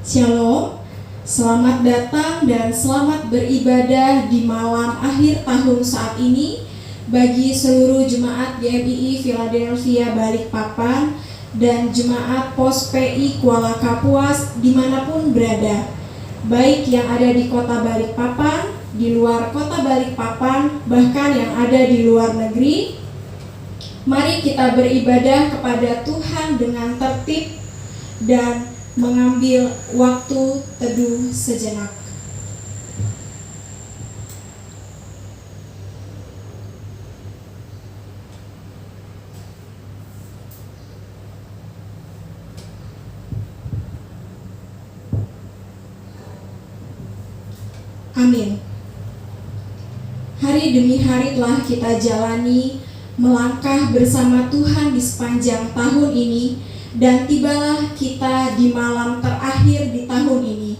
Shalom, selamat datang dan selamat beribadah di malam akhir tahun saat ini bagi seluruh jemaat GMII Philadelphia Balikpapan dan jemaat Pos PI Kuala Kapuas dimanapun berada, baik yang ada di kota Balikpapan, di luar kota Balikpapan, bahkan yang ada di luar negeri. Mari kita beribadah kepada Tuhan dengan tertib dan mengambil waktu teduh sejenak. Amin. Hari demi hari telah kita jalani melangkah bersama Tuhan di sepanjang tahun ini, dan tibalah kita di malam terakhir di tahun ini.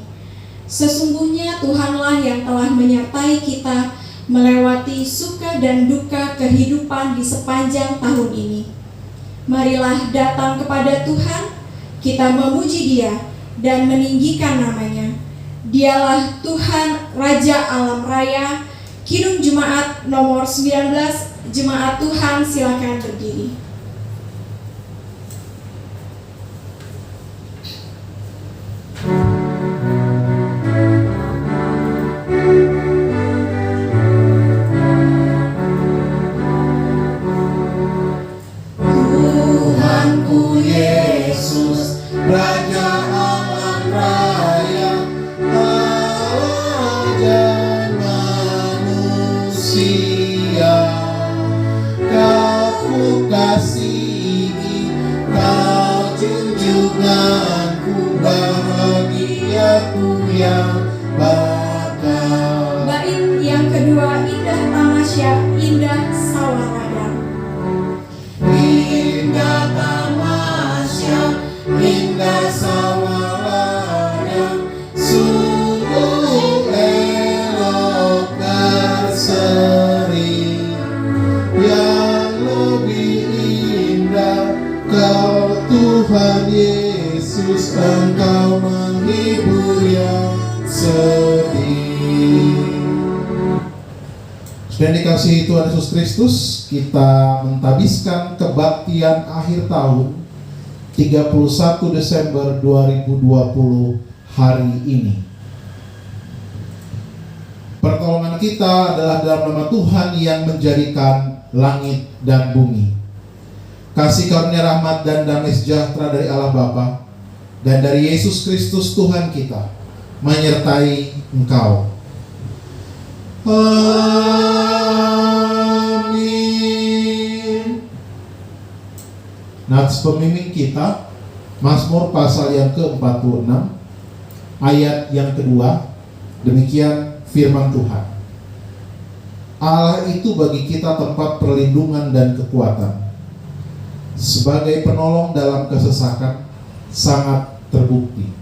Sesungguhnya Tuhanlah yang telah menyertai kita melewati suka dan duka kehidupan di sepanjang tahun ini. Marilah datang kepada Tuhan, kita memuji Dia dan meninggikan namanya. Dialah Tuhan Raja Alam Raya. Kidung Jemaat nomor 19, Jemaat Tuhan silakan berdiri. Tuhanku Yesus, Raja Alam Raya, Allah dan manusia, Kau kasihi, Kau junjunganku, bahagiaku yang bakal. Bait yang kedua, indah tamasya, indah sawaradang. Indah tamasya, indah sawaradang, sungguh elok berseri. Yang lebih indah, Kau Tuhan Yesus, Engkau menghibur yang sedih. Dan dikasihi Tuhan Yesus Kristus, kita mentabiskan kebaktian akhir tahun 31 Desember 2020 hari ini. Pertolongan kita adalah dalam nama Tuhan yang menjadikan langit dan bumi. Kasih karunia rahmat dan damai sejahtera dari Allah Bapa dan dari Yesus Kristus Tuhan kita menyertai engkau. Amin. Nats pemimpin kita Mazmur pasal yang ke-46 ayat yang kedua. Demikian firman Tuhan. Allah itu bagi kita tempat perlindungan dan kekuatan, sebagai penolong dalam kesesakan, sangat terbukti.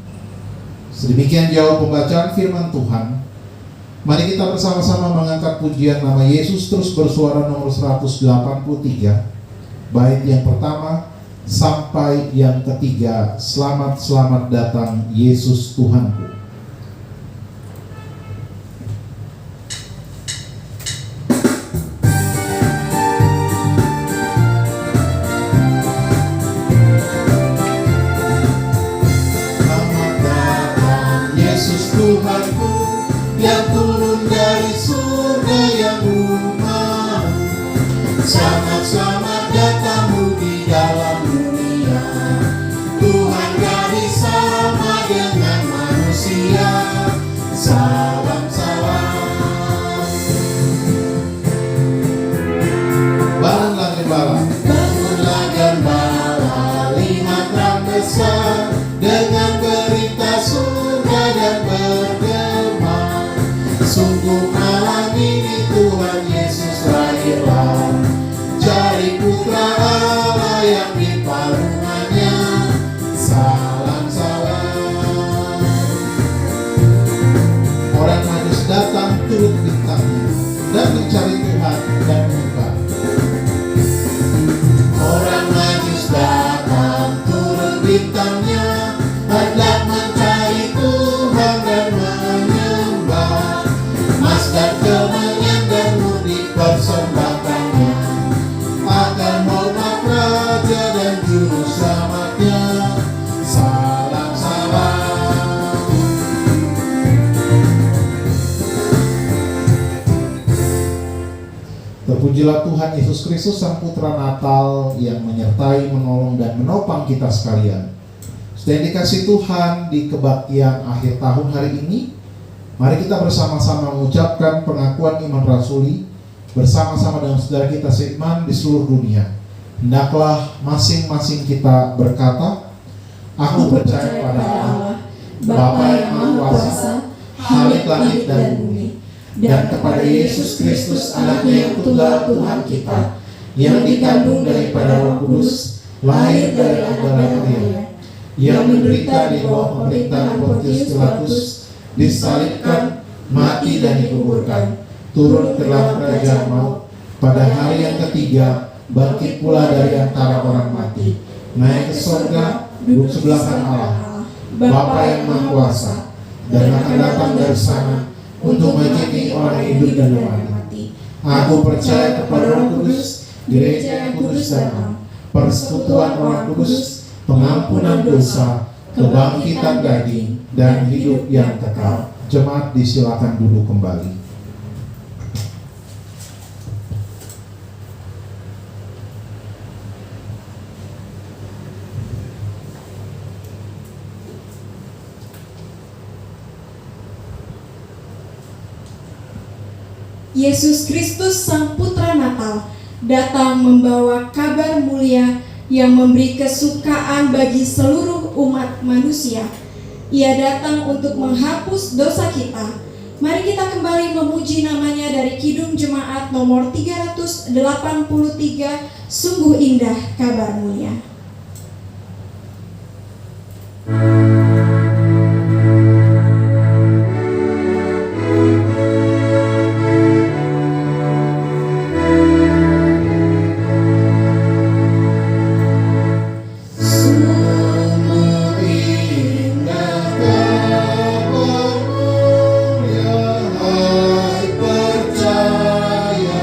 Sedemikian jauh pembacaan firman Tuhan. Mari kita bersama-sama mengangkat pujian nama Yesus terus bersuara nomor 183, bait yang pertama sampai yang ketiga. Selamat, selamat datang Yesus Tuhanku. Selamat datang Yesus Tuhanku, yang turun dari surga yang rumah. Selamat datangmu di dalam dunia. Tuhan dari sama dengan manusia. Salam, salam. Bangunlah gembala, bangunlah gembala, lihat terang besar dengan berita surga dan bergema. Sungguh malam ini Tuhan Yesus lahirlah, jari putra Allah yang diparungannya. Salam, salam. Orang Majus datang turut bintangnya dan mencari Tuhan dan menyembah. Orang Majus datang turut bintangnya, hendak mencari Tuhan dan menyembah. Emas dan kemenyan dan murni persembahkannya, akan hormat raja dan juru selamatnya. Salam, salam. Terpujilah Tuhan Yesus Kristus, Sang Putra Natal yang menyertai, menolong dan menopang kita sekalian. Sedang dikasih Tuhan, di kebaktian akhir tahun hari ini, mari kita bersama-sama mengucapkan pengakuan iman rasuli bersama-sama dengan saudara kita seiman di seluruh dunia. Hendaklah masing-masing kita berkata, aku percaya pada Allah, Bapa yang Maha Kuasa, Khalik langit dan bumi, dan kepada Yesus Kristus anaknya yang tunggal Tuhan kita, yang dikandung daripada Roh Kudus, lahir dari Agama Maria, yang menderita di bawah pemerintahan Pontius Pilatus, disalibkan, mati dan dikuburkan, turun ke dalam kerajaan maut, pada hari yang ketiga bangkit pula dari antara orang mati, naik ke surga, duduk sebelah kanan Allah, Bapa yang Maha Kuasa, dan akan datang dari sana untuk menghakimi orang hidup dan orang mati. Aku percaya kepada Roh Kudus, gereja yang kudus dan am, persekutuan orang kudus, pengampunan dosa, kebangkitan daging, dan hidup yang kekal. Jemaat disilakan duduk kembali. Yesus Kristus Sang Putra Natal datang membawa kabar mulia yang memberi kesukaan bagi seluruh umat manusia. Ia datang untuk menghapus dosa kita. Mari kita kembali memuji namanya dari Kidung Jemaat nomor 383, sungguh indah kabar mulia. Percaya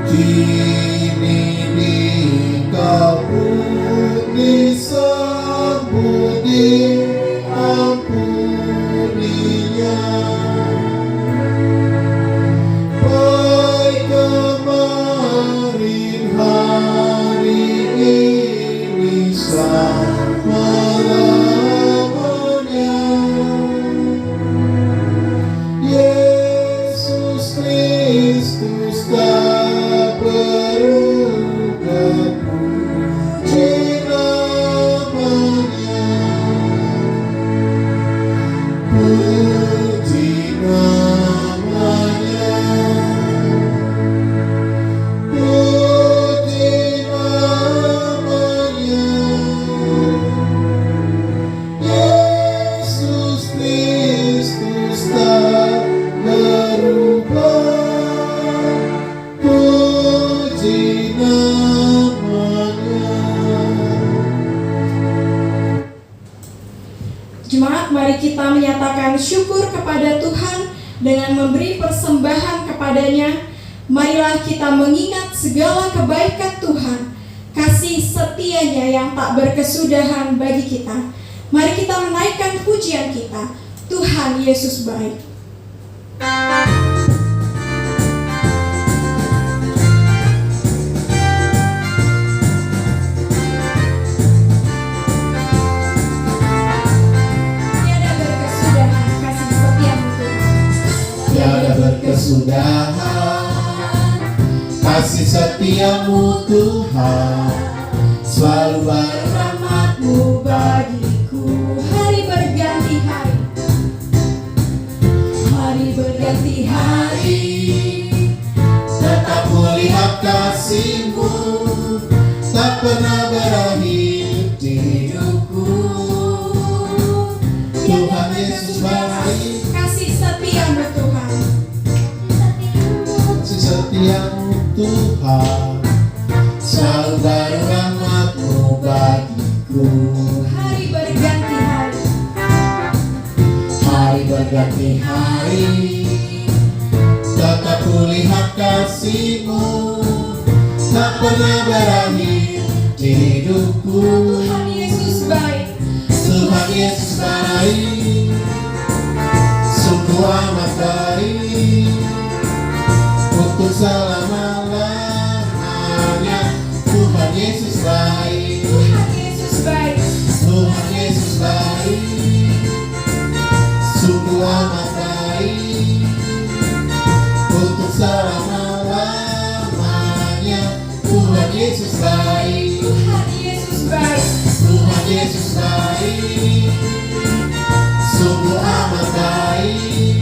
Kini Engkau pun disebut diampuninya. Baik kemarin hari ini selama-lamanya. Yesus Kristus tak berubah, puji namanya, puji namanya, puji namanya. Yesus Kristus tak berubah, puji namanya. Jemaat, mari kita menyatakan syukur kepada Tuhan dengan memberi persembahan kepadanya. Marilah kita mengingat segala kebaikan Tuhan, kasih setianya yang tak berkesudahan bagi kita. Mari kita menaikkan pujian kita, Tuhan Yesus baik. Tiada berkesudahan kasih setiamu Tuhan, selalu Rahmat-Mu bagiku. Hari berganti hari, hari berganti hari, tetap kulihat kasih-Mu, tak pernah berakhir di hidupku. Tuhan Yesus baik, kasih setia-Mu Tuhan, kasih setiamu Tuhan, selalu baru rahmat-Mu bagiku. hari berganti hari, Hari berganti hari, tetap kulihat kasih-Mu, tak pernah berakhir di hidupku. Tuhan Yesus baik, Tuhan Yesus baik, sungguh amat baik, untuk selama-lamanya. Tuhan Yesus baik, Tuhan Yesus baik, Tuhan Yesus baik, sungguh amat baik, untuk selama-lamanya. Tuhan Yesus baik, Tuhan Yesus baik, Tuhan Yesus baik, sungguh amat baik,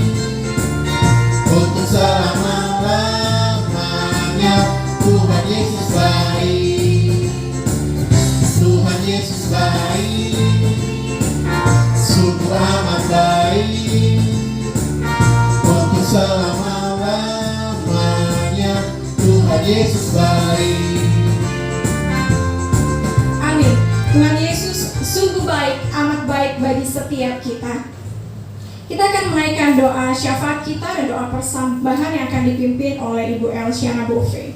untuk selama-lamanya. Tuhan Yesus baik, Tuhan Yesus baik, sungguh amat baik, untuk selama-lamanya. Tuhan Yesus baik. amin. Tuhan Yesus sungguh baik, amat baik bagi setiap kita. Kita akan menaikkan doa syafaat kita dan doa persembahan yang akan dipimpin oleh Ibu Elsiana Bove.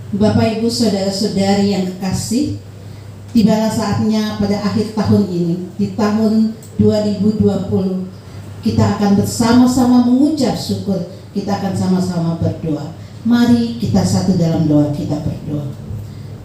Bapak, Ibu, saudara-saudari yang kekasih, tibalah saatnya pada akhir tahun ini, di tahun 2020, kita akan bersama-sama mengucap syukur, kita akan sama-sama berdoa. Mari kita satu dalam doa, kita berdoa.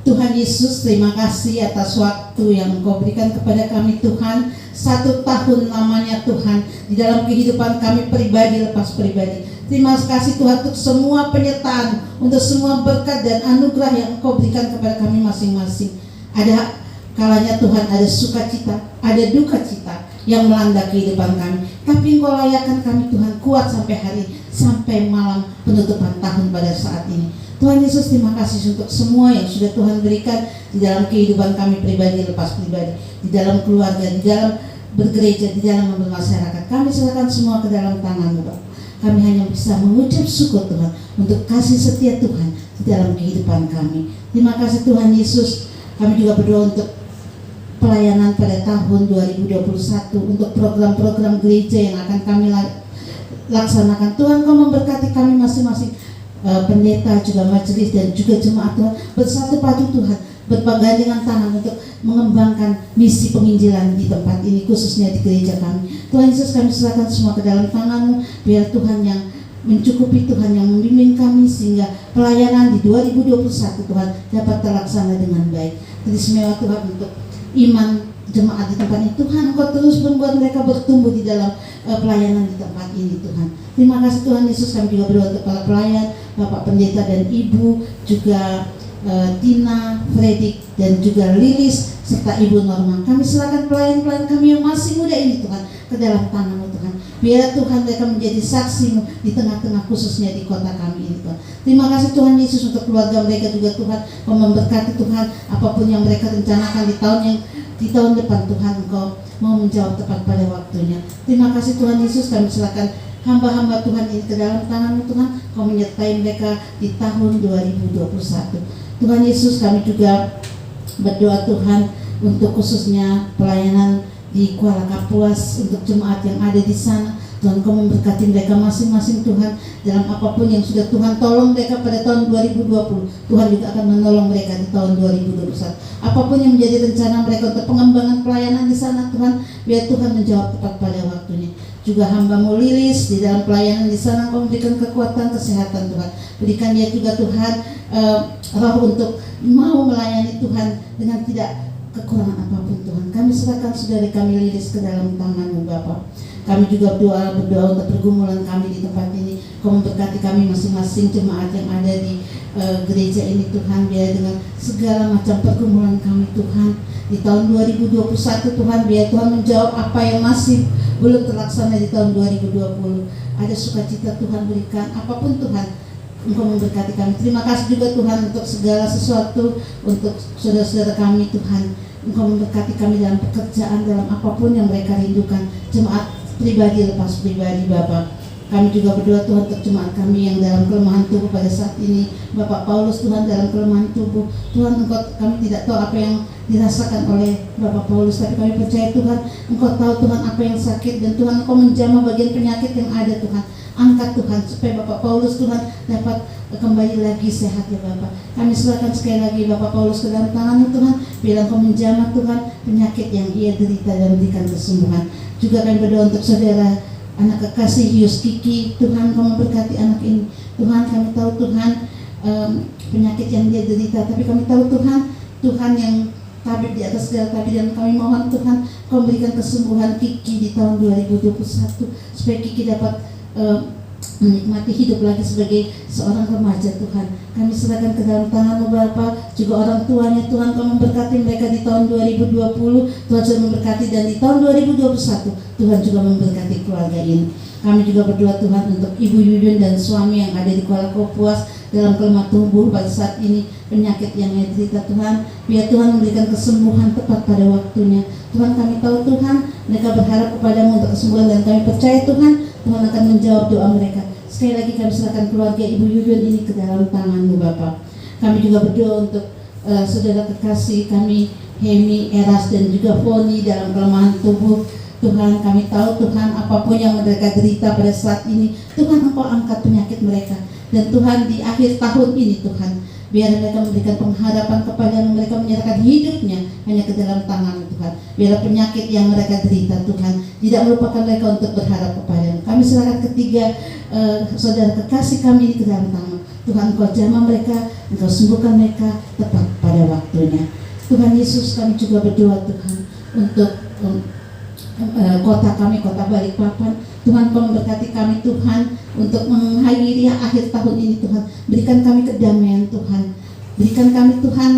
Tuhan Yesus, terima kasih atas waktu yang Engkau berikan kepada kami Tuhan. 1 tahun lamanya Tuhan, di dalam kehidupan kami pribadi lepas pribadi. Terima kasih Tuhan untuk semua penyertaan, untuk semua berkat dan anugerah yang Engkau berikan kepada kami masing-masing. Ada kalanya Tuhan ada sukacita, ada duka cita yang melanda kehidupan kami. Tapi Engkau layakkan kami Tuhan kuat sampai hari, sampai malam penutupan tahun pada saat ini. Tuhan Yesus, terima kasih untuk semua yang sudah Tuhan berikan di dalam kehidupan kami pribadi lepas pribadi, di dalam keluarga, di dalam bergereja, di dalam bermasyarakat. Kami serahkan semua ke dalam tangan-Mu, Bapak. Kami hanya bisa mengucap syukur Tuhan untuk kasih setia Tuhan di dalam kehidupan kami. Terima kasih Tuhan Yesus. Kami juga berdoa untuk pelayanan pada tahun 2021 untuk program-program gereja yang akan kami laksanakan. Tuhan, Kau memberkati kami masing-masing, pendeta, juga majelis dan juga jemaat Tuhan, bersatu padu Tuhan, berpegangan tangan untuk mengembangkan misi penginjilan di tempat ini, khususnya di gereja kami. Tuhan Yesus, kami serahkan semua ke dalam tangan-Mu, biar Tuhan yang mencukupi, Tuhan yang membimbing kami, sehingga pelayanan di 2021 Tuhan dapat terlaksana dengan baik. Teristimewa Tuhan untuk iman jemaat di tempat ini. Tuhan, Engkau terus membuat mereka bertumbuh di dalam pelayanan di tempat ini Tuhan. Terima kasih Tuhan Yesus. Kami juga berdoa untuk para pelayan, Bapak Pendeta dan Ibu, juga Tina, Fredik, dan juga Lilis, serta Ibu Norma. Kami serahkan pelayan-pelayan kami yang masih muda ini Tuhan ke dalam tangan-Mu Tuhan. Biar Tuhan mereka menjadi saksi-Mu di tengah-tengah, khususnya di kota kami ini Tuhan. Terima kasih Tuhan Yesus untuk keluarga mereka juga Tuhan. Kau memberkati Tuhan, apapun yang mereka rencanakan di tahun depan Tuhan, Engkau mau menjawab tepat pada waktunya. Terima kasih Tuhan Yesus. Kami serahkan hamba-hamba Tuhan ini ke dalam tangan-Mu Tuhan. Kau menyertai mereka di tahun 2021. Tuhan Yesus, kami juga berdoa Tuhan untuk khususnya pelayanan di Kuala Kapuas, untuk jemaat yang ada di sana. Tuhan, Kau memberkati mereka masing-masing Tuhan, dalam apapun yang sudah Tuhan tolong mereka pada tahun 2020, Tuhan juga akan menolong mereka di tahun 2021. Apapun yang menjadi rencana mereka untuk pengembangan pelayanan di sana Tuhan, biar Tuhan menjawab tepat pada waktunya. Juga hamba-Mu Lilis di dalam pelayanan di sana, Kau memberikan kekuatan, kesehatan Tuhan. Berikan dia juga Tuhan roh untuk mau melayani Tuhan dengan tidak kekurangan apapun Tuhan. Kami serahkan saudara kami Lilis ke dalam tangan-Mu Bapa. Kami juga berdoa untuk pergumulan kami di tempat ini. Kau memberkati kami masing-masing jemaat yang ada di gereja ini Tuhan, biar dengan segala macam pergumulan kami Tuhan di tahun 2021 Tuhan, biar Tuhan menjawab apa yang masih belum terlaksana di tahun 2020. Ada sukacita Tuhan berikan, apapun Tuhan, Engkau memberkati kami. Terima kasih juga Tuhan untuk segala sesuatu, untuk saudara-saudara kami Tuhan. Engkau memberkati kami dalam pekerjaan, dalam apapun yang mereka rindukan, jemaat pribadi lepas pribadi Bapak. Kami juga berdoa Tuhan untuk jemaat kami yang dalam kelemahan tubuh pada saat ini. Bapak Paulus Tuhan dalam kelemahan tubuh. Tuhan, kami tidak tahu apa yang dirasakan oleh Bapak Paulus, tapi kami percaya Tuhan, Engkau tahu Tuhan apa yang sakit, dan Tuhan Engkau menjamah bagian penyakit yang ada Tuhan. Angkat Tuhan supaya Bapak Paulus Tuhan dapat kembali lagi sehat ya Bapak. Kami serahkan sekali lagi Bapak Paulus ke dalam tangan-Mu Tuhan. Biar Engkau menjamah Tuhan penyakit yang ia derita dan berikan kesembuhan. Juga kami berdoa untuk saudara anak kekasih Yus Kiki. Tuhan, Kau memberkati anak ini Tuhan. Kami tahu Tuhan penyakit yang dia derita, tapi kami tahu Tuhan yang tabib di atas segala tabib, dan kami mohon Tuhan Kau memberikan kesembuhan Kiki di tahun 2021 supaya Kiki dapat menikmati hidup lagi sebagai seorang remaja Tuhan. Kami serahkan ke dalam tangan-Mu Bapa. Juga orang tuanya Tuhan, Kau memberkati mereka di tahun 2020. Tuhan sudah memberkati, dan di tahun 2021 Tuhan juga memberkati keluarga ini. Kami juga berdoa Tuhan untuk Ibu Yuyun dan suami yang ada di Kuala Kapuas dalam kelemahan tubuh pada saat ini, penyakit yang ia derita Tuhan. Biar Tuhan memberikan kesembuhan tepat pada waktunya. Tuhan, kami tahu Tuhan mereka berharap kepada-Mu untuk kesembuhan, dan kami percaya Tuhan akan menjawab doa mereka. Sekali lagi kami serahkan keluarga Ibu Yuyun ini ke dalam tangan-Mu Bapa. Kami juga berdoa untuk saudara kekasih kami Hemi, Eras, dan juga Foni dalam kelemahan tubuh. Tuhan, kami tahu Tuhan apapun yang mereka derita pada saat ini, Tuhan Engkau angkat penyakit mereka. Dan Tuhan di akhir tahun ini Tuhan, biar mereka memberikan pengharapan kepada mereka, menyerahkan hidupnya hanya ke dalam tangan Tuhan. Biar penyakit yang mereka derita Tuhan tidak melupakan mereka untuk berharap kepada-Mu. Kami serahkan ketiga saudara kekasih kami ini ke dalam tangan Tuhan. Engkau jamah mereka, Engkau sembuhkan mereka tepat pada waktunya. Tuhan Yesus, kami juga berdoa Tuhan untuk kota kami, kota Balikpapan. Tuhan, Kau memberkati kami Tuhan untuk mengakhiri akhir tahun ini Tuhan. Berikan kami kedamaian Tuhan. Berikan kami Tuhan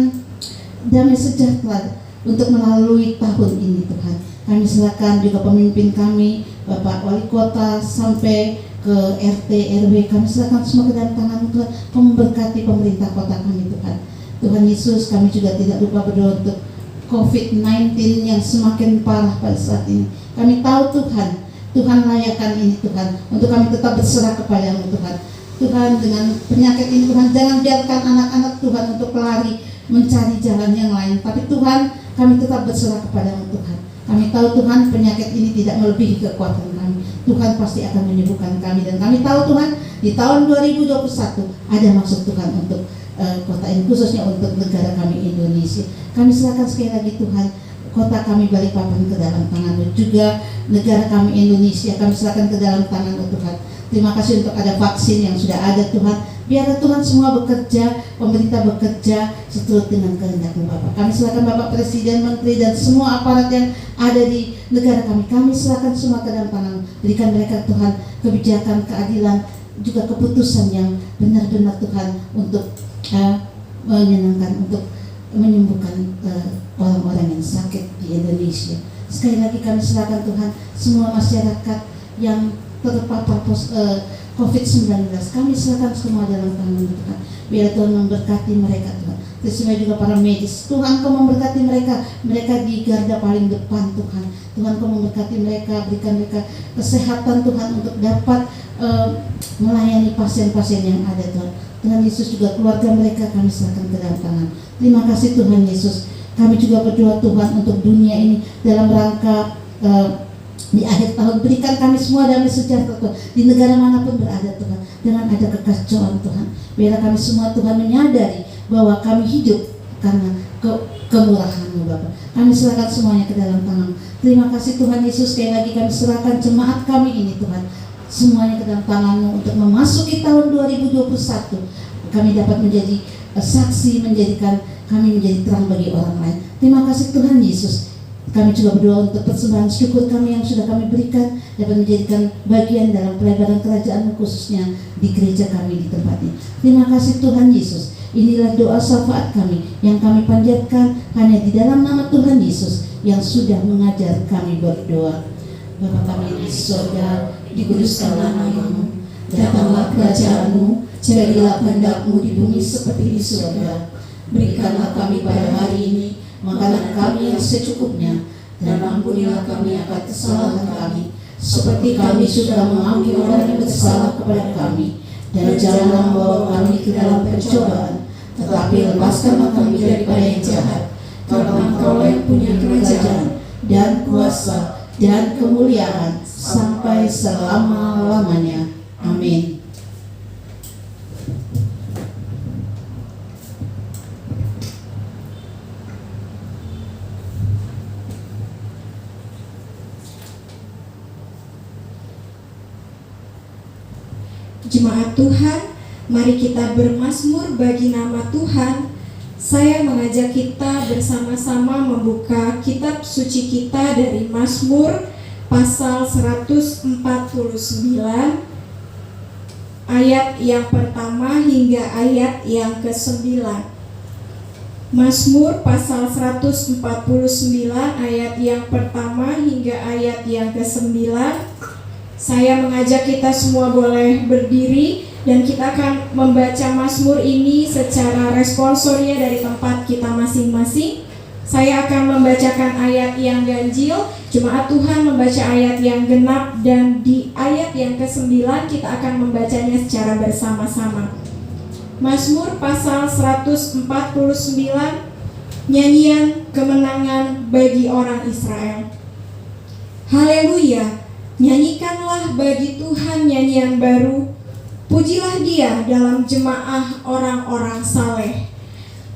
damai sejahtera untuk melalui tahun ini Tuhan. Kami serahkan juga pemimpin kami, Bapak Wali Kota sampai ke RT, RW. Kami serahkan semua ke dalam tangan-Mu Tuhan. Kau memberkati pemerintah kota kami Tuhan. Tuhan Yesus, kami juga tidak lupa berdoa untuk COVID-19 yang semakin parah pada saat ini. Kami tahu Tuhan layakkan ini Tuhan, untuk kami tetap berserah kepada-Mu Tuhan. Tuhan, dengan penyakit ini Tuhan, jangan biarkan anak-anak Tuhan untuk lari mencari jalan yang lain. Tapi Tuhan, kami tetap berserah kepada-Mu Tuhan. Kami tahu Tuhan penyakit ini tidak melebihi kekuatan kami. Tuhan pasti akan menyembuhkan kami, dan kami tahu Tuhan di tahun 2021 ada maksud Tuhan untuk kota ini, khususnya untuk negara kami Indonesia. Kami serahkan sekali lagi Tuhan kota kami Balikpapan ke dalam tangan-Mu, juga negara kami Indonesia kami serahkan ke dalam tangan-Mu Tuhan. Terima kasih untuk ada vaksin yang sudah ada Tuhan. Biarlah Tuhan semua bekerja, pemerintah bekerja seturut dengan kehendak-Mu Bapak. Kami serahkan Bapak Presiden, Menteri, dan semua aparat yang ada di negara kami. Kami serahkan semua ke dalam tangan-Mu. Berikan mereka Tuhan kebijakan, keadilan, juga keputusan yang benar-benar Tuhan untuk menyenangkan, untuk menyembuhkan orang-orang yang sakit di Indonesia. Sekali lagi kami serahkan Tuhan semua masyarakat yang terpapar COVID-19. Kami serahkan semua dalam tangan Tuhan. Biar Tuhan memberkati mereka Tuhan. Terima juga para medis. Tuhan Kau memberkati mereka. Mereka di garda paling depan Tuhan. Tuhan Kau memberkati mereka. Berikan mereka kesehatan Tuhan untuk dapat melayani pasien-pasien yang ada Tuhan. Tuhan Yesus juga keluarga mereka kami serahkan ke dalam tangan. Terima kasih Tuhan Yesus. Kami juga berdoa Tuhan untuk dunia ini dalam rangka di akhir tahun. Berikan kami semua damai sejahtera Tuhan di negara manapun berada Tuhan. Dengan ada kekacauan Tuhan, biarlah kami semua Tuhan menyadari bahwa kami hidup karena kemurahan-Mu Bapa. Kami serahkan semuanya ke dalam tangan. Terima kasih Tuhan Yesus. Sekali lagi kami serahkan jemaat kami ini Tuhan, semuanya ke dalam tangan-Mu untuk memasuki tahun 2021. Kami dapat menjadi saksi, menjadikan kami menjadi terang bagi orang lain. Terima kasih Tuhan Yesus. Kami juga berdoa untuk persembahan syukur kami yang sudah kami berikan dapat menjadikan bagian dalam pelebaran kerajaan-Mu, khususnya di gereja kami di tempat ini. Terima kasih Tuhan Yesus. Inilah doa syafaat kami yang kami panjatkan hanya di dalam nama Tuhan Yesus yang sudah mengajar kami berdoa. Bapa kami di surga, dikuduskanlah nama-Mu, datanglah kerajaan-Mu, jadilah kehendak-Mu di bumi seperti di surga. Berikanlah kami pada hari ini makanan kami yang secukupnya, dan ampunilah kami akan kesalahan kami, seperti kami sudah mengampuni orang yang bersalah kepada kami. Dan janganlah membawa kami ke dalam pencobaan, tetapi lepaskanlah kami daripada yang jahat. Karena Engkau yang punya kerajaan dan kuasa dan kemuliaan sampai selama-lamanya. Amin. Jemaat Tuhan, mari kita bermazmur bagi nama Tuhan. Saya mengajak kita bersama-sama membuka kitab suci kita dari Mazmur pasal 149 ayat yang pertama hingga ayat yang ke-9. Mazmur pasal 149 ayat yang pertama hingga ayat yang ke-9. Saya mengajak kita semua boleh berdiri dan kita akan membaca Mazmur ini secara responsoria dari tempat kita masing-masing. Saya akan membacakan ayat yang ganjil, jemaat Tuhan membaca ayat yang genap, dan di ayat yang ke-9 kita akan membacanya secara bersama-sama. Mazmur pasal 149, nyanyian kemenangan bagi orang Israel. Haleluya. Nyanyikanlah bagi Tuhan nyanyian baru, pujilah Dia dalam jemaah orang-orang saleh.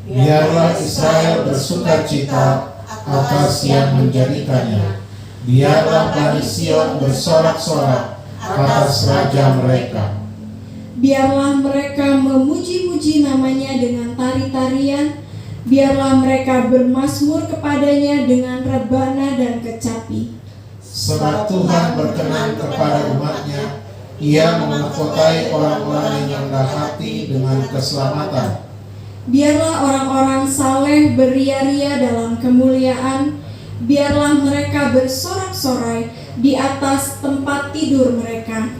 Biarlah Israel bersukacita atas yang menjadikannya. Biarlah Bani Sion bersorak-sorak atas Raja mereka. Biarlah mereka memuji-muji namanya dengan tari-tarian. Biarlah mereka bermazmur kepadanya dengan rebana dan kecapi. Sebab Tuhan berkenan kepada umat-Nya, Ia memahkotai orang-orang yang rendah hati dengan keselamatan. Biarlah orang-orang saleh beria-ria dalam kemuliaan. Biarlah mereka bersorak-sorai di atas tempat tidur mereka.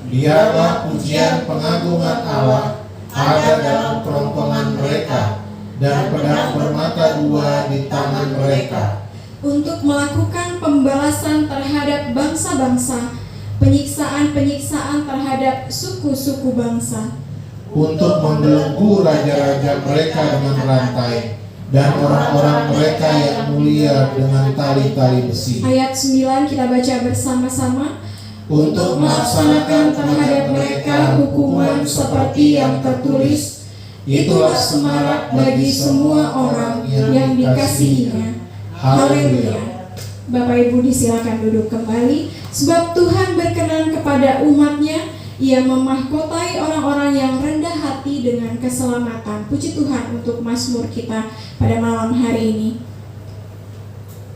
Biarlah pujian pengagungan Allah ada dalam kerongkongan mereka, dan pedang bermata dua di tangan mereka, untuk melakukan pembalasan terhadap bangsa-bangsa, penyiksaan-penyiksaan terhadap suku-suku bangsa, untuk membelenggu raja-raja mereka dengan rantai, dan orang-orang mereka yang mulia dengan tali-tali besi. Ayat 9 kita baca bersama-sama. Untuk melaksanakan terhadap mereka hukuman seperti yang tertulis, itulah semarak bagi semua orang yang dikasihinya. Haleluya. Bapak Ibu disilakan duduk kembali. Sebab Tuhan berkenan kepada umat-Nya, Ia memahkotai orang-orang yang rendah hati dengan keselamatan. Puji Tuhan untuk mazmur kita pada malam hari ini.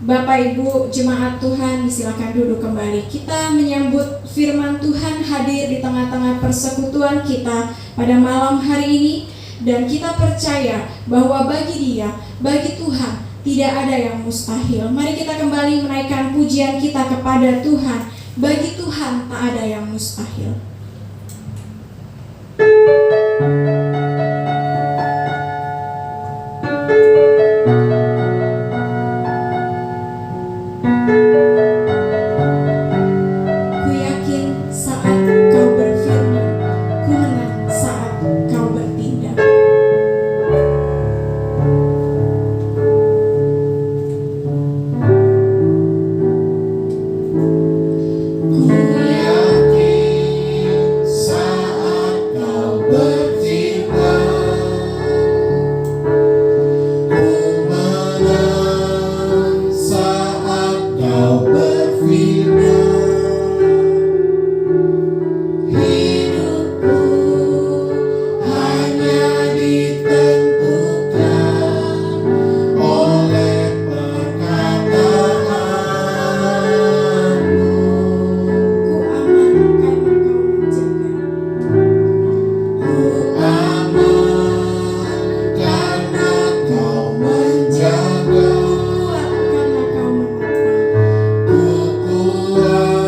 Bapak Ibu jemaat Tuhan disilakan duduk kembali. Kita menyambut firman Tuhan hadir di tengah-tengah persekutuan kita pada malam hari ini. Dan kita percaya bahwa bagi Dia, bagi Tuhan, tidak ada yang mustahil. Mari kita kembali menaikkan pujian kita kepada Tuhan. Bagi Tuhan tak ada yang mustahil. Ku yakin saat kau berfirman, ku menang saat kau bertindak. Ku yakin saat kau bertindak, ku menang saat kau berfirman. Hidupku hanya ditentukan oleh perkataanmu. Ku aman karena kau menjaga. Ku aman karena kau menjaga. Kuat karena kau menopang. Ku kuat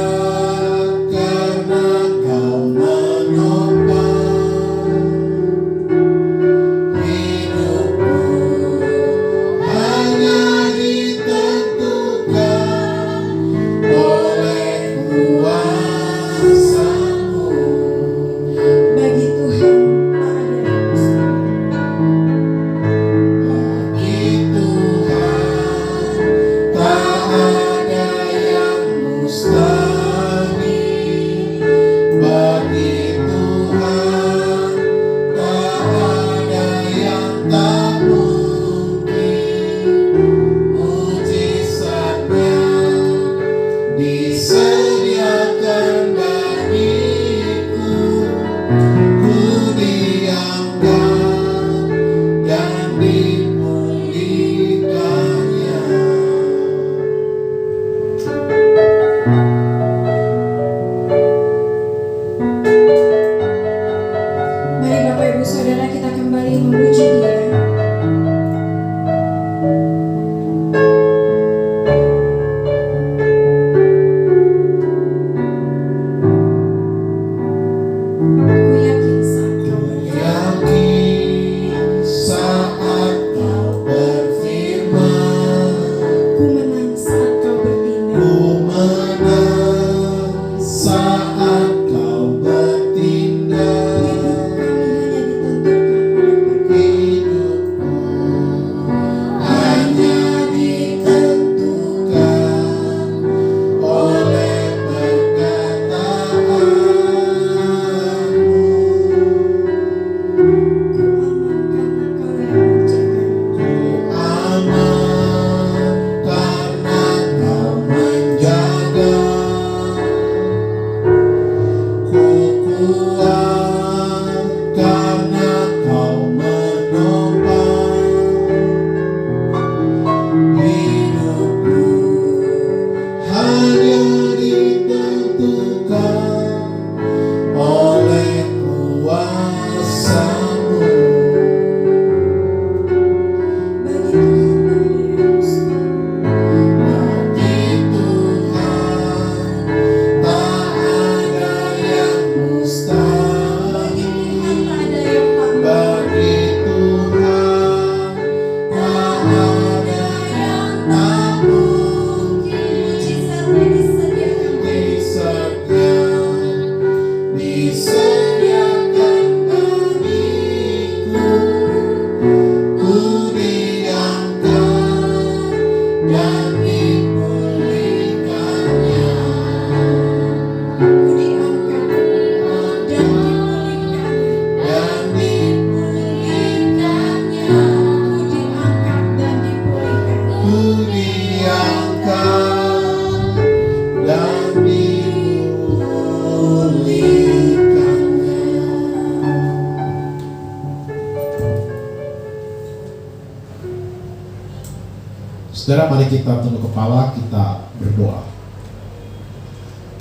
Saudara, mari kita tunduk kepala, kita berdoa.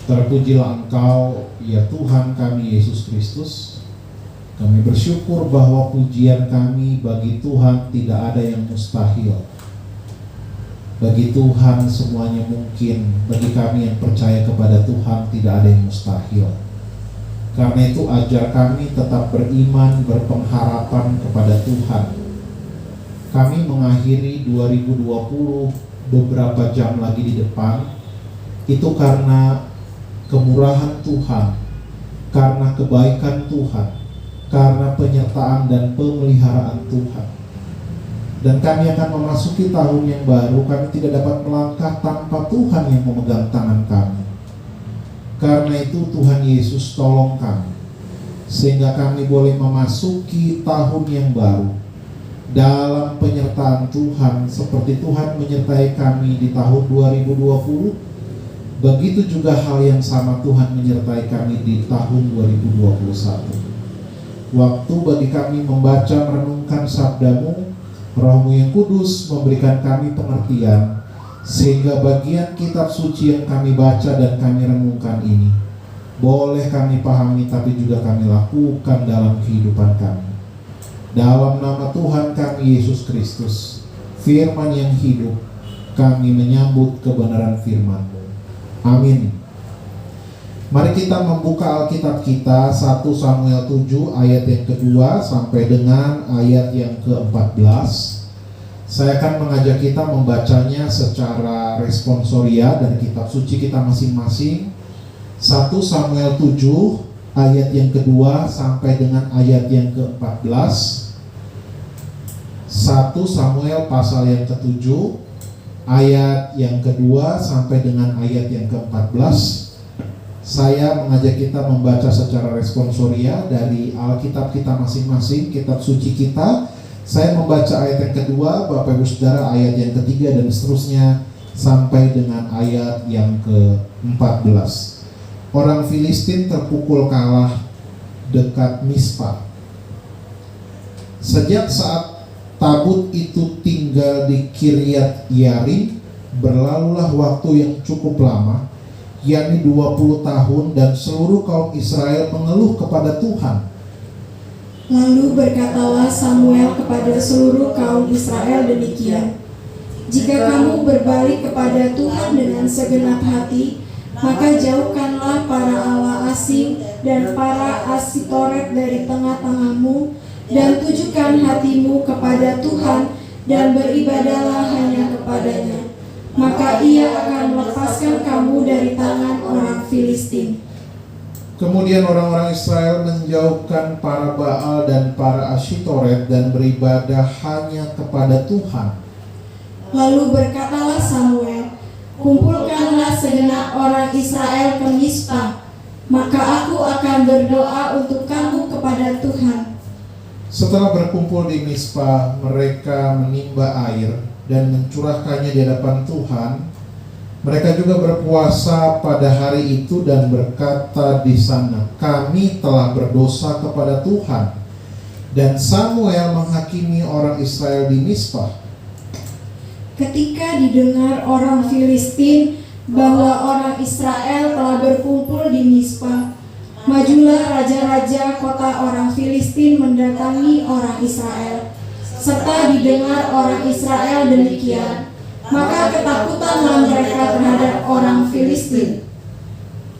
Terpujilah Engkau, ya Tuhan kami Yesus Kristus. Kami bersyukur bahwa pujian kami bagi Tuhan tidak ada yang mustahil. Bagi Tuhan semuanya mungkin. Bagi kami yang percaya kepada Tuhan tidak ada yang mustahil. Karena itu ajar kami tetap beriman, berpengharapan kepada Tuhan. Kami mengakhiri 2020 beberapa jam lagi di depan, itu karena kemurahan Tuhan, karena kebaikan Tuhan, karena penyertaan dan pemeliharaan Tuhan. Dan kami akan memasuki tahun yang baru, kami tidak dapat melangkah tanpa Tuhan yang memegang tangan kami. Karena itu Tuhan Yesus tolong kami, sehingga kami boleh memasuki tahun yang baru dalam penyertaan Tuhan, seperti Tuhan menyertai kami di tahun 2020. Begitu juga hal yang sama Tuhan menyertai kami di tahun 2021. Waktu bagi kami membaca merenungkan sabda-Mu, Roh-Mu yang kudus memberikan kami pengertian, sehingga bagian kitab suci yang kami baca dan kami renungkan ini boleh kami pahami, tapi juga kami lakukan dalam kehidupan kami. Dalam nama Tuhan kami Yesus Kristus, firman yang hidup, kami menyambut kebenaran firman-Mu. Amin. Mari kita membuka Alkitab kita 1 Samuel 7 ayat yang kedua sampai dengan ayat yang ke-14. Saya akan mengajak kita membacanya secara responsoria dari kitab suci kita masing-masing. 1 Samuel 7 ayat yang kedua sampai dengan ayat yang ke-14. 1 Samuel pasal yang ke-7 ayat yang kedua sampai dengan ayat yang ke-14. Saya mengajak kita membaca secara responsoria dari Alkitab kita masing-masing, kitab suci kita. Saya membaca ayat yang kedua, Bapak Ibu Saudara ayat yang ketiga dan seterusnya sampai dengan ayat yang ke-14. Orang Filistin terpukul kalah dekat Mispa. Sejak saat tabut itu tinggal di Kiryat Yarim, berlalulah waktu yang cukup lama, yakni 20 tahun, dan seluruh kaum Israel mengeluh kepada Tuhan. Lalu berkatalah Samuel kepada seluruh kaum Israel demikian: jika kamu berbalik kepada Tuhan dengan segenap hati, maka jauhkanlah para allah asing dan para Asitoret dari tengah-tengahmu, dan tujukan hatimu kepada Tuhan dan beribadahlah hanya kepadanya. Maka Ia akan melepaskan kamu dari tangan orang Filistin. Kemudian orang-orang Israel menjauhkan para Baal dan para Asitoret dan beribadah hanya kepada Tuhan. Lalu berkatalah Samuel, kumpulkanlah segenap orang Israel ke Mispa, maka aku akan berdoa untuk kamu kepada Tuhan. Setelah berkumpul di Mispa, mereka menimba air dan mencurahkannya di hadapan Tuhan. Mereka juga berpuasa pada hari itu dan berkata di sana, kami telah berdosa kepada Tuhan. Dan Samuel menghakimi orang Israel di Mispa. Ketika didengar orang Filistin bahwa orang Israel telah berkumpul di Mispa, majulah raja-raja kota orang Filistin mendatangi orang Israel. Serta didengar orang Israel demikian, maka ketakutanlah mereka terhadap orang Filistin.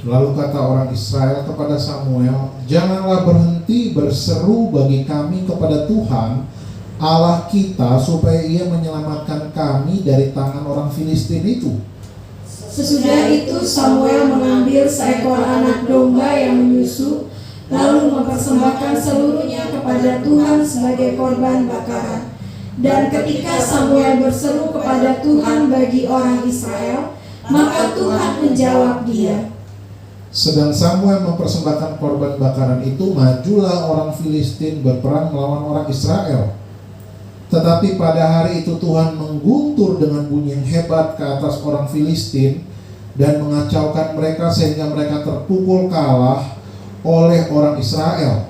Lalu kata orang Israel kepada Samuel, janganlah berhenti berseru bagi kami kepada Tuhan Allah kita, supaya Ia menyelamatkan kami dari tangan orang Filistin itu. Sesudah itu Samuel mengambil seekor anak domba yang menyusu, lalu mempersembahkan seluruhnya kepada Tuhan sebagai korban bakaran. Dan ketika Samuel berseru kepada Tuhan bagi orang Israel, maka Tuhan menjawab dia. Sedang Samuel mempersembahkan korban bakaran itu, majulah orang Filistin berperang melawan orang Israel. Tetapi pada hari itu Tuhan mengguntur dengan bunyi yang hebat ke atas orang Filistin dan mengacaukan mereka sehingga mereka terpukul kalah oleh orang Israel.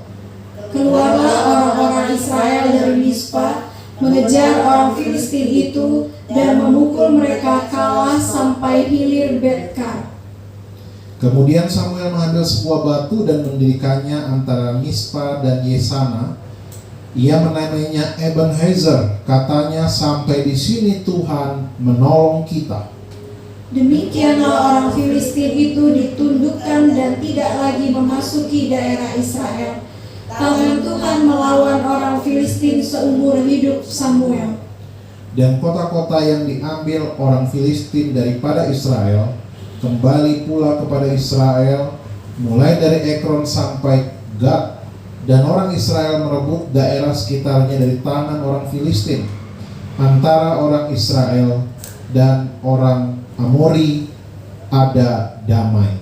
Keluarlah orang-orang Israel dari Mispa, mengejar orang Filistin itu dan memukul mereka kalah sampai hilir Betkar. Kemudian Samuel mengambil sebuah batu dan mendirikannya antara Mispa dan Yesana. Ia menamainya Ebenezer, katanya, sampai di sini Tuhan menolong kita. Demikianlah orang Filistin itu ditundukkan dan tidak lagi memasuki daerah Israel. Tangan Tuhan melawan orang Filistin seumur hidup Samuel. Dan kota-kota yang diambil orang Filistin daripada Israel kembali pula kepada Israel, mulai dari Ekron sampai Gad, dan orang Israel merebut daerah sekitarnya dari tangan orang Filistin. Antara orang Israel dan orang Amori ada damai.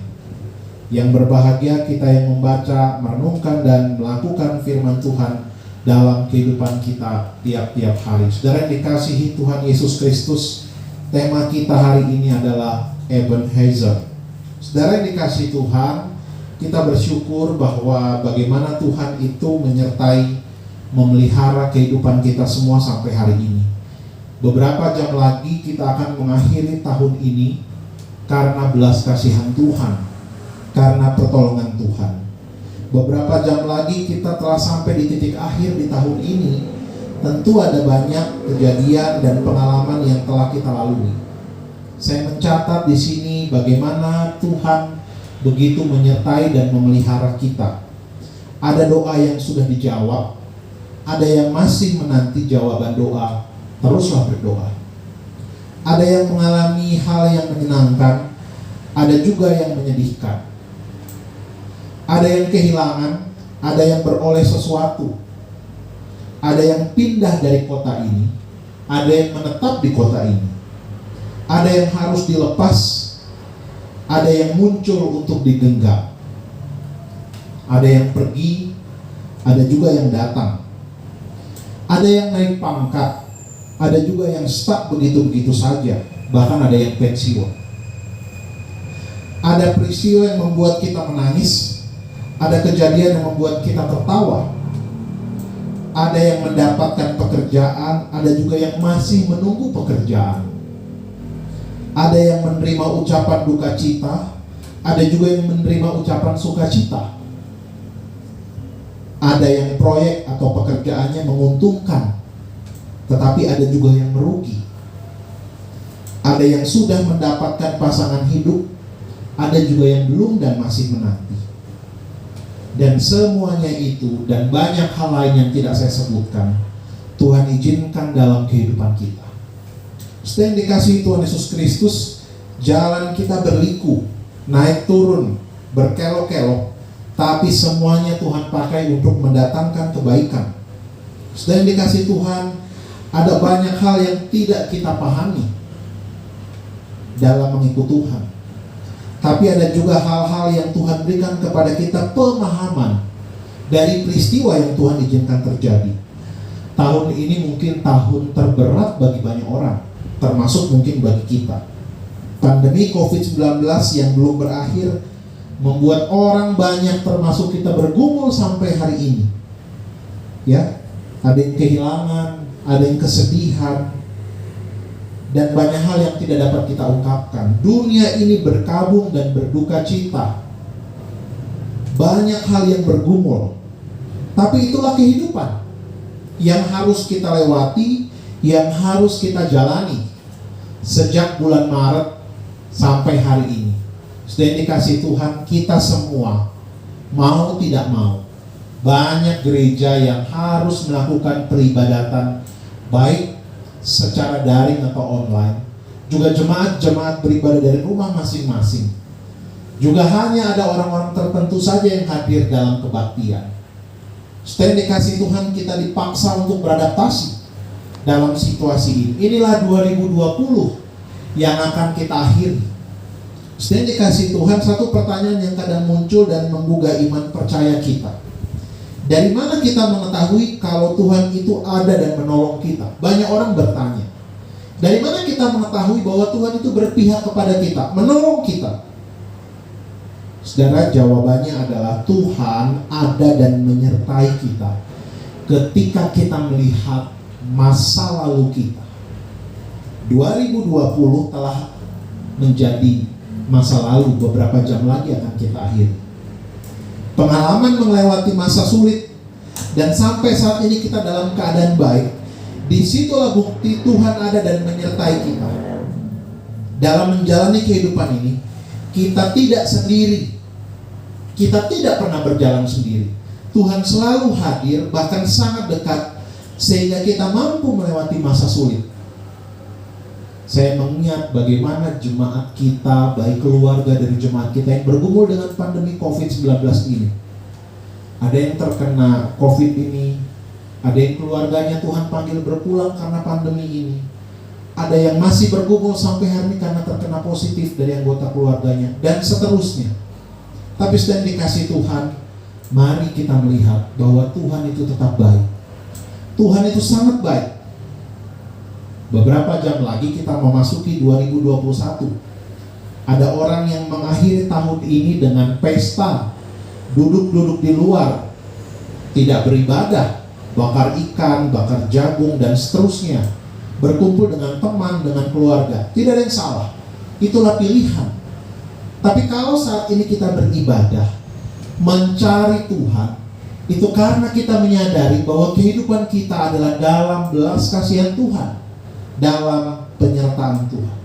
Yang berbahagia kita yang membaca, merenungkan, dan melakukan firman Tuhan dalam kehidupan kita tiap-tiap hari. Saudara yang dikasihi Tuhan Yesus Kristus, tema kita hari ini adalah Ebenezer. Saudara yang dikasihi Tuhan, kita bersyukur bahwa bagaimana Tuhan itu menyertai, memelihara kehidupan kita semua sampai hari ini. Beberapa jam lagi kita akan mengakhiri tahun ini karena belas kasihan Tuhan, karena pertolongan Tuhan. Beberapa jam lagi kita telah sampai di titik akhir di tahun ini. Tentu ada banyak kejadian dan pengalaman yang telah kita lalui. Saya mencatat di sini bagaimana Tuhan begitu menyertai dan memelihara kita. Ada doa yang sudah dijawab, ada yang masih menanti jawaban doa. Teruslah berdoa. Ada yang mengalami hal yang menyenangkan, ada juga yang menyedihkan. Ada yang kehilangan, ada yang beroleh sesuatu. Ada yang pindah dari kota ini, ada yang menetap di kota ini. Ada yang harus dilepas, ada yang muncul untuk digenggam. Ada yang pergi, ada juga yang datang. Ada yang naik pangkat, ada juga yang stuck begitu-begitu saja, bahkan ada yang pensiun. Ada peristiwa yang membuat kita menangis, ada kejadian yang membuat kita tertawa. Ada yang mendapatkan pekerjaan, ada juga yang masih menunggu pekerjaan. Ada yang menerima ucapan duka cita, ada juga yang menerima ucapan sukacita. Ada yang proyek atau pekerjaannya menguntungkan, tetapi ada juga yang merugi. Ada yang sudah mendapatkan pasangan hidup, ada juga yang belum dan masih menanti. Dan semuanya itu dan banyak hal lain yang tidak saya sebutkan, Tuhan izinkan dalam kehidupan kita. Setelah dikasihi Tuhan Yesus Kristus, jalan kita berliku, naik turun, berkelok-kelok, tapi semuanya Tuhan pakai untuk mendatangkan kebaikan. Setelah dikasihi Tuhan, ada banyak hal yang tidak kita pahami dalam mengikut Tuhan. Tapi ada juga hal-hal yang Tuhan berikan kepada kita pemahaman dari peristiwa yang Tuhan izinkan terjadi. Tahun ini mungkin tahun terberat bagi banyak orang, termasuk mungkin bagi kita. Pandemi COVID-19 yang belum berakhir membuat orang banyak, termasuk kita, bergumul sampai hari ini. Ya, ada yang kehilangan, ada yang kesedihan, dan banyak hal yang tidak dapat kita ungkapkan. Dunia ini berkabung dan berduka cita. Banyak hal yang bergumul. Tapi itulah kehidupan yang harus kita lewati, yang harus kita jalani sejak bulan Maret sampai hari ini. Sudah dikasih Tuhan, kita semua mau tidak mau, banyak gereja yang harus melakukan peribadatan baik secara daring atau online, juga jemaat-jemaat beribadah dari rumah masing-masing. Juga hanya ada orang-orang tertentu saja yang hadir dalam kebaktian. Setelah dikasih Tuhan, kita dipaksa untuk beradaptasi dalam situasi ini. Inilah 2020 yang akan kita akhiri. Setelah dikasih Tuhan, satu pertanyaan yang kadang muncul dan menggugah iman percaya kita. Dari mana kita mengetahui kalau Tuhan itu ada dan menolong kita? Banyak orang bertanya. Dari mana kita mengetahui bahwa Tuhan itu berpihak kepada kita, menolong kita? Saudara, jawabannya adalah Tuhan ada dan menyertai kita ketika kita melihat masa lalu kita. 2020 telah menjadi masa lalu, beberapa jam lagi akan kita akhiri. Pengalaman melewati masa sulit dan sampai saat ini kita dalam keadaan baik. Disitulah bukti Tuhan ada dan menyertai kita. Dalam menjalani kehidupan ini, kita tidak sendiri. Kita tidak pernah berjalan sendiri. Tuhan selalu hadir, bahkan sangat dekat, sehingga kita mampu melewati masa sulit. Saya mengingat bagaimana jemaat kita, baik keluarga dari jemaat kita yang bergumul dengan pandemi COVID-19 ini. Ada yang terkena COVID ini, ada yang keluarganya Tuhan panggil berpulang karena pandemi ini. Ada yang masih bergumul sampai hari ini karena terkena positif dari anggota keluarganya, dan seterusnya. Tapi sedang dikasih Tuhan, mari kita melihat bahwa Tuhan itu tetap baik. Tuhan itu sangat baik. Beberapa jam lagi kita memasuki 2021. Ada orang yang mengakhiri tahun ini dengan pesta, duduk-duduk di luar, tidak beribadah, bakar ikan, bakar jagung, dan seterusnya. Berkumpul dengan teman, dengan keluarga. Tidak ada yang salah. Itulah pilihan. Tapi kalau saat ini kita beribadah, mencari Tuhan, itu karena kita menyadari bahwa kehidupan kita adalah dalam belas kasihan Tuhan, dalam penyertaan Tuhan.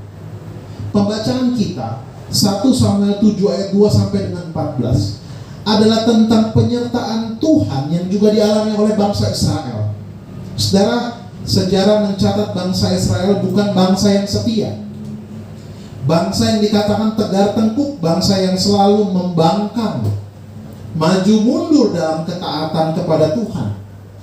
Pembacaan kita 1 Samuel 7 ayat 2 sampai dengan 14 adalah tentang penyertaan Tuhan yang juga dialami oleh bangsa Israel. Saudara, sejarah mencatat bangsa Israel bukan bangsa yang setia. Bangsa yang dikatakan tegar tengkuk, bangsa yang selalu membangkang, maju mundur dalam ketaatan kepada Tuhan.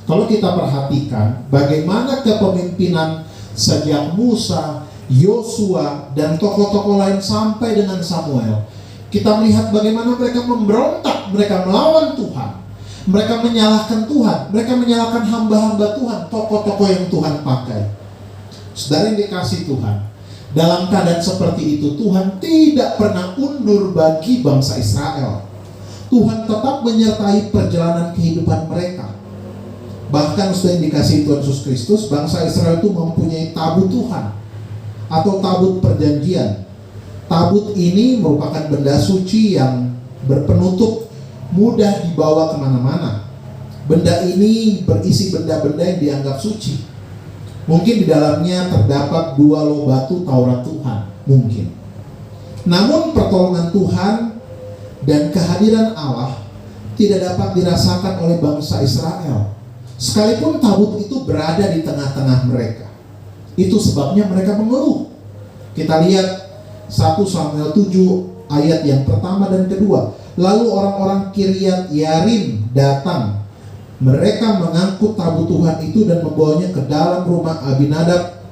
Kalau kita perhatikan bagaimana kepemimpinan sejak Musa, Yosua, dan tokoh-tokoh lain sampai dengan Samuel, kita melihat bagaimana mereka memberontak, mereka melawan Tuhan, mereka menyalahkan Tuhan, mereka menyalahkan hamba-hamba Tuhan, tokoh-tokoh yang Tuhan pakai. Saudara yang dikasih Tuhan, dalam keadaan seperti itu Tuhan tidak pernah undur bagi bangsa Israel. Tuhan tetap menyertai perjalanan kehidupan mereka. Bahkan sudah dikasih Tuhan Yesus Kristus, bangsa Israel itu mempunyai tabut Tuhan atau tabut perjanjian. Tabut ini merupakan benda suci yang berpenutup, mudah dibawa kemana-mana. Benda ini berisi benda-benda yang dianggap suci. Mungkin di dalamnya terdapat 2 loh batu Taurat Tuhan, mungkin. Namun pertolongan Tuhan dan kehadiran Allah tidak dapat dirasakan oleh bangsa Israel, sekalipun tabut itu berada di tengah-tengah mereka. Itu sebabnya mereka mengeluh. Kita lihat 1 Samuel 7 ayat yang pertama dan kedua. Lalu orang-orang Kiryat Yarim datang. Mereka mengangkut tabut Tuhan itu dan membawanya ke dalam rumah Abinadab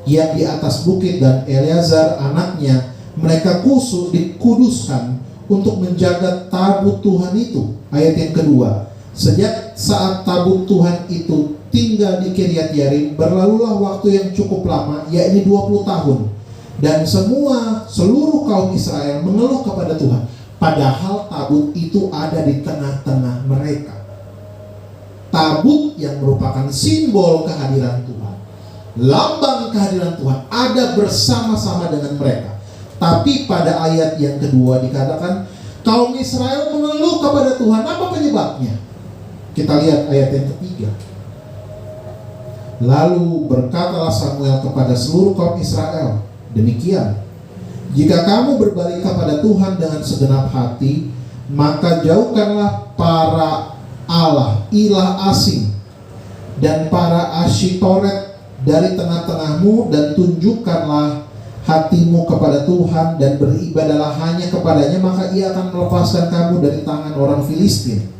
yang di atas bukit, dan Eleazar anaknya mereka dikuduskan untuk menjaga tabut Tuhan itu. Ayat yang kedua. Sejak saat tabut Tuhan itu tinggal di Kiryat Yarim, berlalulah waktu yang cukup lama, yakni 20 tahun. Dan seluruh kaum Israel mengeluh kepada Tuhan, padahal tabut itu ada di tengah-tengah mereka. Tabut yang merupakan simbol kehadiran Tuhan, lambang kehadiran Tuhan, ada bersama-sama dengan mereka. Tapi pada ayat yang kedua dikatakan kaum Israel mengeluh kepada Tuhan. Apa penyebabnya? Kita lihat ayat yang ketiga. Lalu berkatalah Samuel kepada seluruh kaum Israel, demikian, jika kamu berbalik kepada Tuhan dengan segenap hati, maka jauhkanlah para ilah asing dan para Asyitoret dari tengah-tengahmu, dan tunjukkanlah hatimu kepada Tuhan dan beribadahlah hanya kepadanya, maka ia akan melepaskan kamu dari tangan orang Filistin.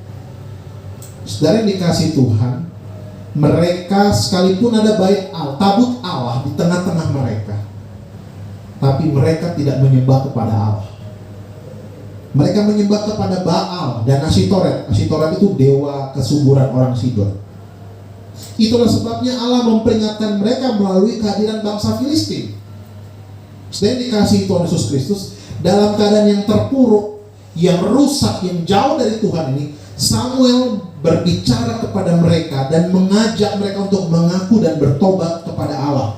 Saudara yang dikasih Tuhan, mereka sekalipun ada tabut Allah di tengah-tengah mereka, tapi mereka tidak menyembah kepada Allah. Mereka menyembah kepada Baal dan Asyitoret. Asyitoret itu dewa kesuburan orang Sidon. Itulah sebabnya Allah memperingatkan mereka melalui kehadiran bangsa Filistin. Sedang dikasih Tuhan Yesus Kristus, dalam keadaan yang terpuruk, yang rusak, yang jauh dari Tuhan ini, Samuel berbicara kepada mereka dan mengajak mereka untuk mengaku dan bertobat kepada Allah.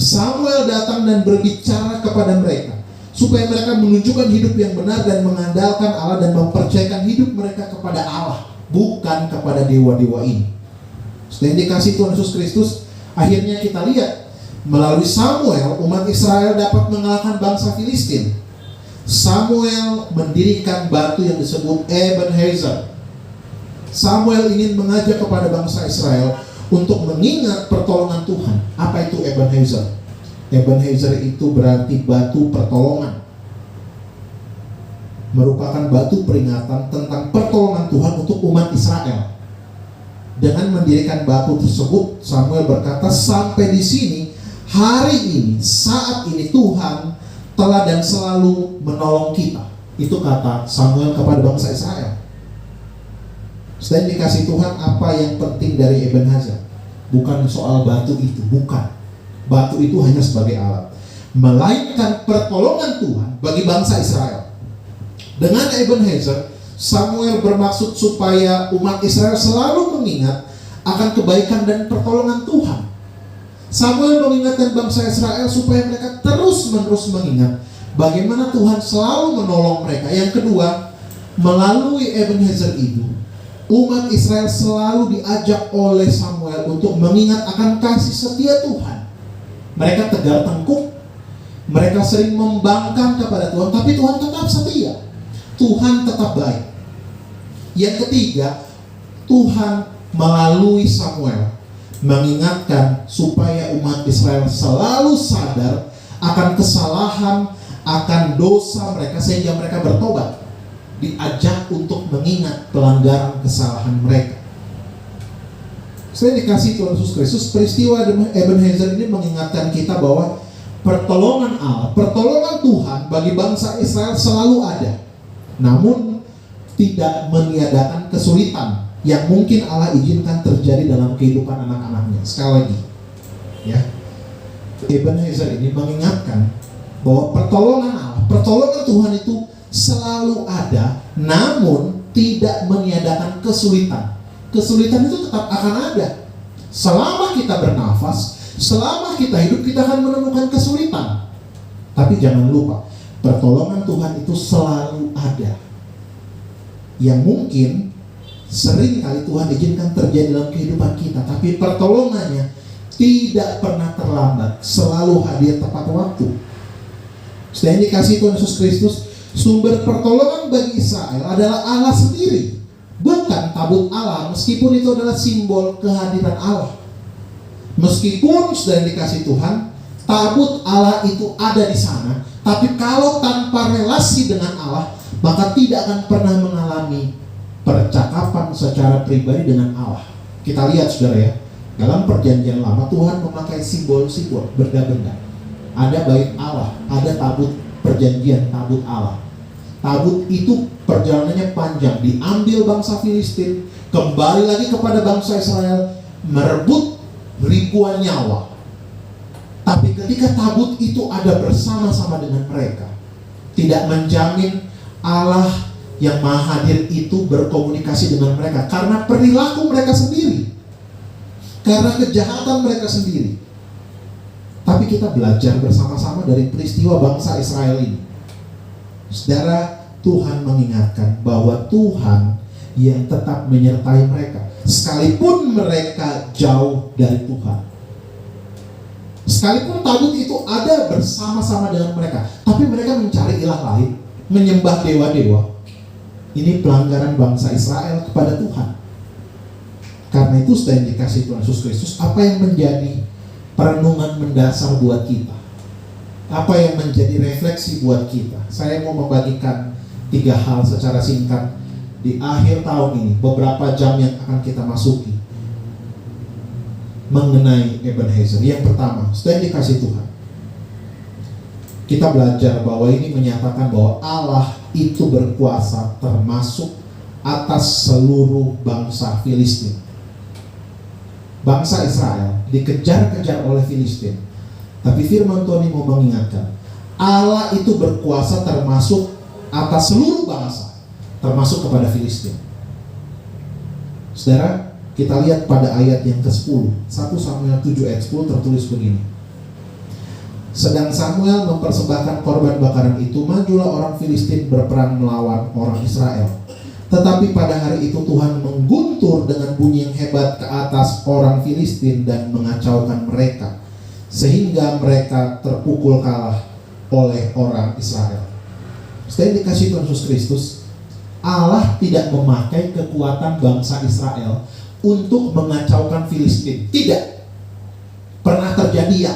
Samuel datang dan berbicara kepada mereka supaya mereka menunjukkan hidup yang benar dan mengandalkan Allah dan mempercayakan hidup mereka kepada Allah, bukan kepada dewa-dewa ini. Setelah dikasih Tuhan Yesus Kristus, akhirnya kita lihat melalui Samuel umat Israel dapat mengalahkan bangsa Filistin. Samuel mendirikan batu yang disebut Ebenezer. Samuel ingin mengajak kepada bangsa Israel untuk mengingat pertolongan Tuhan. Apa itu Ebenezer? Ebenezer itu berarti batu pertolongan, merupakan batu peringatan tentang pertolongan Tuhan untuk umat Israel. Dengan mendirikan batu tersebut, Samuel berkata, sampai di sini, hari ini, saat ini Tuhan telah dan selalu menolong kita. Itu kata Samuel kepada bangsa Israel. Selain dikasih Tuhan, apa yang penting dari Ebenezer? Bukan soal batu itu, bukan. Batu itu hanya sebagai alat, melainkan pertolongan Tuhan bagi bangsa Israel. Dengan Ebenezer, Samuel bermaksud supaya umat Israel selalu mengingat akan kebaikan dan pertolongan Tuhan. Samuel mengingatkan bangsa Israel supaya mereka terus-menerus mengingat bagaimana Tuhan selalu menolong mereka. Yang kedua, melalui Ebenezer itu, umat Israel selalu diajak oleh Samuel untuk mengingat akan kasih setia Tuhan. Mereka tegar tengkuk, mereka sering membangkang kepada Tuhan, tapi Tuhan tetap setia, Tuhan tetap baik. Yang ketiga, Tuhan melalui Samuel mengingatkan supaya umat Israel selalu sadar akan kesalahan, akan dosa mereka, sehingga mereka bertobat. Diajak untuk mengingat pelanggaran kesalahan mereka. Saya dikasih Tuhan Yesus Kristus, peristiwa Ebenezer ini mengingatkan kita bahwa pertolongan Allah, pertolongan Tuhan bagi bangsa Israel selalu ada. Namun tidak meniadakan kesulitan yang mungkin Allah izinkan terjadi dalam kehidupan anak-anaknya. Sekali lagi, ya, Ebenezer ini mengingatkan bahwa pertolongan Allah, pertolongan Tuhan itu selalu ada, namun tidak meniadakan kesulitan. Kesulitan itu tetap akan ada. Selama kita bernafas, selama kita hidup, kita akan menemukan kesulitan. Tapi jangan lupa, pertolongan Tuhan itu selalu ada. Yang mungkin sering kali Tuhan izinkan terjadi dalam kehidupan kita, tapi pertolongannya tidak pernah terlambat, selalu hadir tepat waktu. Setelah dikasih Tuhan Yesus Kristus, sumber pertolongan bagi Israel adalah Allah sendiri, bukan tabut Allah, meskipun itu adalah simbol kehadiran Allah. Meskipun sudah dikasih Tuhan, tabut Allah itu ada di sana, tapi kalau tanpa relasi dengan Allah, maka tidak akan pernah mengalami percakapan secara pribadi dengan Allah. Kita lihat saudara ya, dalam perjanjian lama Tuhan memakai simbol-simbol, benda-benda. Ada bait Allah, ada tabut perjanjian, tabut Allah. Tabut itu perjalanannya panjang, diambil bangsa Filistin, kembali lagi kepada bangsa Israel, merebut ribuan nyawa. Tapi ketika tabut itu ada bersama-sama dengan mereka, tidak menjamin Allah yang Maha Hadir itu berkomunikasi dengan mereka, karena perilaku mereka sendiri, karena kejahatan mereka sendiri. Tapi kita belajar bersama-sama dari peristiwa bangsa Israel ini. Saudara, Tuhan mengingatkan bahwa Tuhan yang tetap menyertai mereka, sekalipun mereka jauh dari Tuhan. Sekalipun tabut itu ada bersama-sama dengan mereka, tapi mereka mencari ilah lain, menyembah dewa-dewa. Ini pelanggaran bangsa Israel kepada Tuhan. Karena itu setelah dikasih Tuhan Yesus Kristus, apa yang menjadi perenungan mendasar buat kita? Apa yang menjadi refleksi buat kita? Saya mau membagikan 3 hal secara singkat di akhir tahun ini, beberapa jam yang akan kita masuki, mengenai Ebenezer. Yang pertama, setelah dikasih Tuhan, kita belajar bahwa ini menyatakan bahwa Allah itu berkuasa termasuk atas seluruh bangsa Filistin. Bangsa Israel dikejar-kejar oleh Filistin, tapi firman Tuhan ini mau mengingatkan, Allah itu berkuasa termasuk atas seluruh bangsa, termasuk kepada Filistin. Saudara, kita lihat pada ayat yang ke-10, 1 Samuel 7 ayat 10 tertulis begini. Sedang Samuel mempersembahkan korban bakaran itu, majulah orang Filistin berperang melawan orang Israel. Tetapi pada hari itu Tuhan mengguntur dengan bunyi yang hebat ke atas orang Filistin dan mengacaukan mereka, sehingga mereka terpukul kalah oleh orang Israel. Setelah dikasih Tuhan Yesus Kristus, Allah tidak memakai kekuatan bangsa Israel untuk mengacaukan Filistin. Tidak pernah terjadi ya.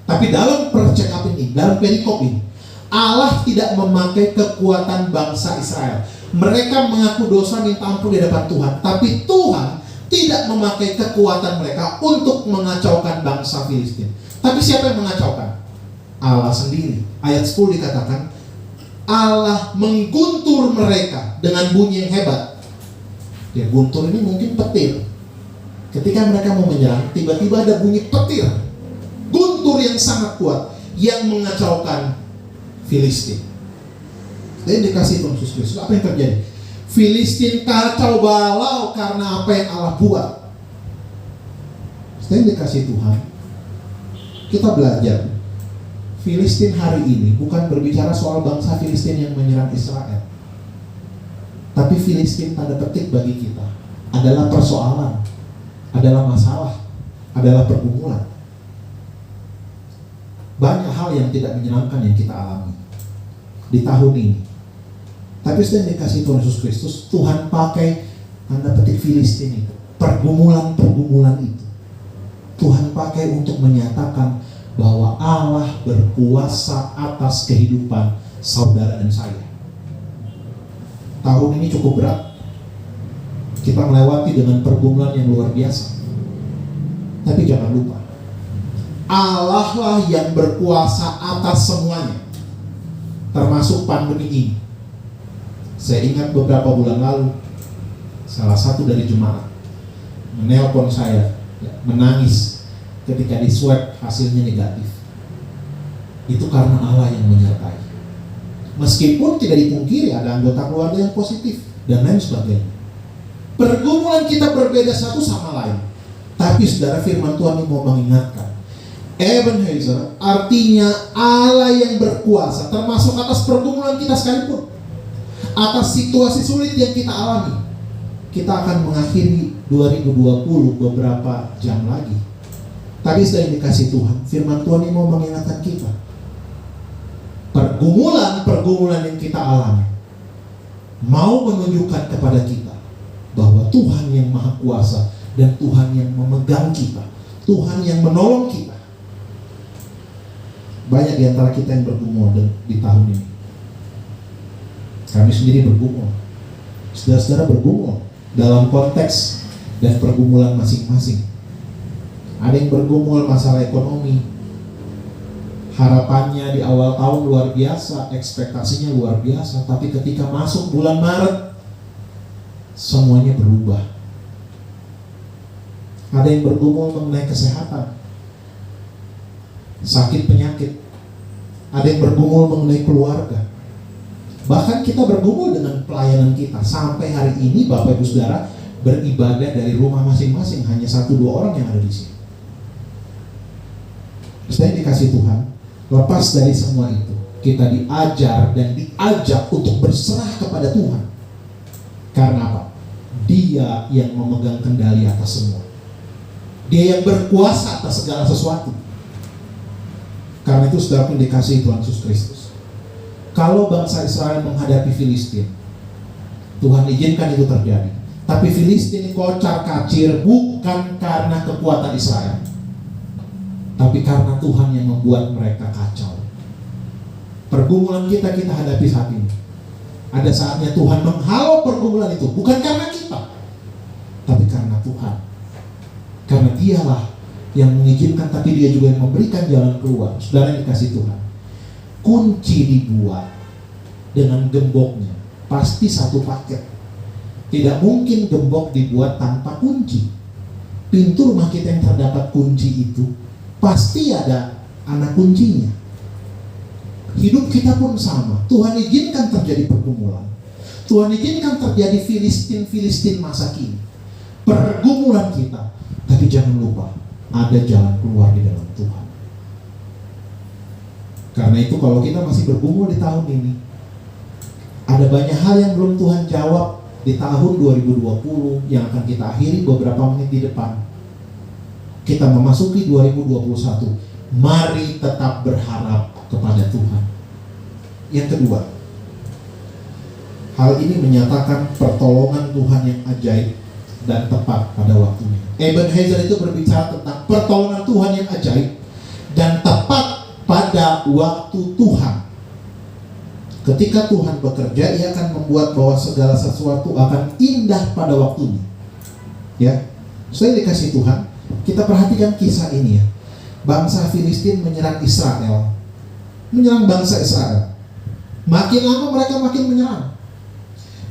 Tapi dalam percakap ini, dalam perikop ini, Allah tidak memakai kekuatan bangsa Israel. Mereka mengaku dosa, minta ampun di hadapan Tuhan. Tapi Tuhan tidak memakai kekuatan mereka untuk mengacaukan bangsa Filistin. Tapi siapa yang mengacaukan? Allah sendiri. Ayat 10 dikatakan, Allah mengguntur mereka dengan bunyi yang hebat. Ya, guntur ini mungkin petir. Ketika mereka mau menyerang, tiba-tiba ada bunyi petir, guntur yang sangat kuat yang mengacaukan Filistin. Dan dikasih Tuhan Yesus Kristus, apa yang terjadi? Filistin kacau balau karena apa yang Allah buat. Setelah dikasih Tuhan, kita belajar Filistin hari ini bukan berbicara soal bangsa Filistin yang menyerang Israel, tapi Filistin tanda petik bagi kita adalah persoalan, adalah masalah, adalah pergumulan. Banyak hal yang tidak menyenangkan yang kita alami di tahun ini. Tapi setelah dikasih Tuhan Yesus Kristus, Tuhan pakai tanda petik Filistin itu, pergumulan-pergumulan itu, Tuhan pakai untuk menyatakan bahwa Allah berkuasa atas kehidupan saudara dan saya. Tahun ini cukup berat. Kita melewati dengan pergumulan yang luar biasa. Tapi jangan lupa, Allah lah yang berkuasa atas semuanya, termasuk pandemi ini. Saya ingat beberapa bulan lalu, salah satu dari jemaat menelpon saya, menangis ketika di swab hasilnya negatif. Itu karena Allah yang menyertai. Meskipun tidak dipungkiri ada anggota keluarga yang positif dan lain sebagainya. Pergumulan kita berbeda satu sama lain. Tapi saudara, firman Tuhan ini mau mengingatkan, Ebenezer artinya Allah yang berkuasa, termasuk atas pergumulan kita sekalipun, atas situasi sulit yang kita alami. Kita akan mengakhiri 2020 beberapa jam lagi. Tadi sudah dikasih Tuhan, firman Tuhan ini mau mengingatkan kita, pergumulan yang kita alami mau menunjukkan kepada kita bahwa Tuhan yang Maha Kuasa dan Tuhan yang memegang kita, Tuhan yang menolong kita. Banyak di antara kita yang bergumul di tahun ini. Kami sendiri bergumul, saudara-saudara bergumul dalam konteks dan pergumulan masing-masing. Ada yang bergumul masalah ekonomi, harapannya di awal tahun luar biasa, ekspektasinya luar biasa, tapi ketika masuk bulan Maret semuanya berubah. Ada yang bergumul mengenai kesehatan, sakit penyakit. Ada yang bergumul mengenai keluarga. Bahkan kita bergumul dengan pelayanan kita. Sampai hari ini Bapak Ibu Saudara beribadah dari rumah masing-masing, hanya 1-2 orang yang ada di sini. Setelah dikasih Tuhan, lepas dari semua itu, kita diajar dan diajak untuk berserah kepada Tuhan. Karena apa? Dia yang memegang kendali atas semua. Dia yang berkuasa atas segala sesuatu. Karena itu saudara pun dikasih Tuhan Yesus Kristus. Kalau bangsa Israel menghadapi Filistin, Tuhan izinkan itu terjadi. Tapi Filistin kocar kacir bukan karena kekuatan Israel, tapi karena Tuhan yang membuat mereka kacau. Pergumulan kita hadapi saat ini, ada saatnya Tuhan menghalau pergumulan itu, bukan karena kita, tapi karena Tuhan. Karena Dialah yang mengizinkan, tapi Dia juga yang memberikan jalan keluar. Saudara yang dikasih Tuhan, kunci dibuat dengan gemboknya pasti satu paket. Tidak mungkin gembok dibuat tanpa kunci. Pintu rumah kita yang terdapat kunci itu pasti ada anak kuncinya. Hidup kita pun sama. Tuhan izinkan terjadi pergumulan, Tuhan izinkan terjadi Filistin masa kini, pergumulan kita. Tapi jangan lupa, ada jalan keluar di dalam Tuhan. Karena itu kalau kita masih bergumul di tahun ini, ada banyak hal yang belum Tuhan jawab di tahun 2020 yang akan kita akhiri beberapa menit di depan. Kita memasuki 2021. Mari tetap berharap kepada Tuhan. Yang kedua, hal ini menyatakan pertolongan Tuhan yang ajaib dan tepat pada waktunya. Ebenezer itu berbicara tentang pertolongan Tuhan yang ajaib dan tepat pada waktu Tuhan. Ketika Tuhan bekerja, Ia akan membuat bahwa segala sesuatu akan indah pada waktunya. Ya, saya dikasih Tuhan, kita perhatikan kisah ini ya. Bangsa Filistin menyerang Israel, menyerang bangsa Israel. Makin lama mereka makin menyerang.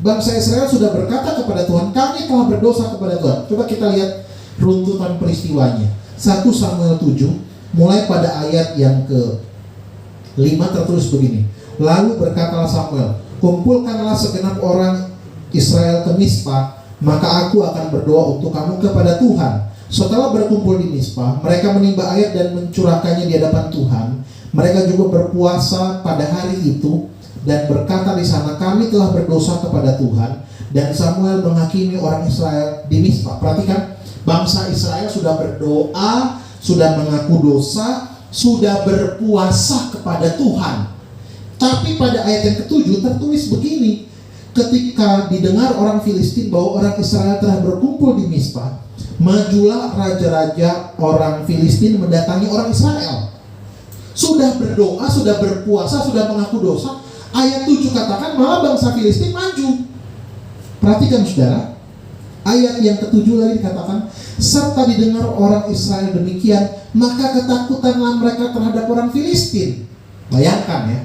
Bangsa Israel sudah berkata kepada Tuhan, kami telah berdosa kepada Tuhan. Coba kita lihat runtutan peristiwanya. 1 Samuel 7, mulai pada ayat yang ke-5 tertulis begini. Lalu berkatalah Samuel, kumpulkanlah segenap orang Israel ke Mispa, maka aku akan berdoa untuk kamu kepada Tuhan. Setelah berkumpul di Mispa, mereka menimba air dan mencurahkannya di hadapan Tuhan. Mereka juga berpuasa pada hari itu dan berkata di sana, kami telah berdosa kepada Tuhan. Dan Samuel menghakimi orang Israel di Mispa. Perhatikan, bangsa Israel sudah berdoa, sudah mengaku dosa, sudah berpuasa kepada Tuhan. Tapi pada ayat yang ke-7 tertulis begini, ketika didengar orang Filistin bahwa orang Israel telah berkumpul di Mispa, majulah raja-raja orang Filistin mendatangi orang Israel. Sudah berdoa, sudah berpuasa, sudah mengaku dosa. Ayat 7 katakan malah bangsa Filistin maju. Perhatikan saudara, ayat yang ke-7 lagi dikatakan, serta didengar orang Israel demikian, maka ketakutanlah mereka terhadap orang Filistin. Bayangkan ya,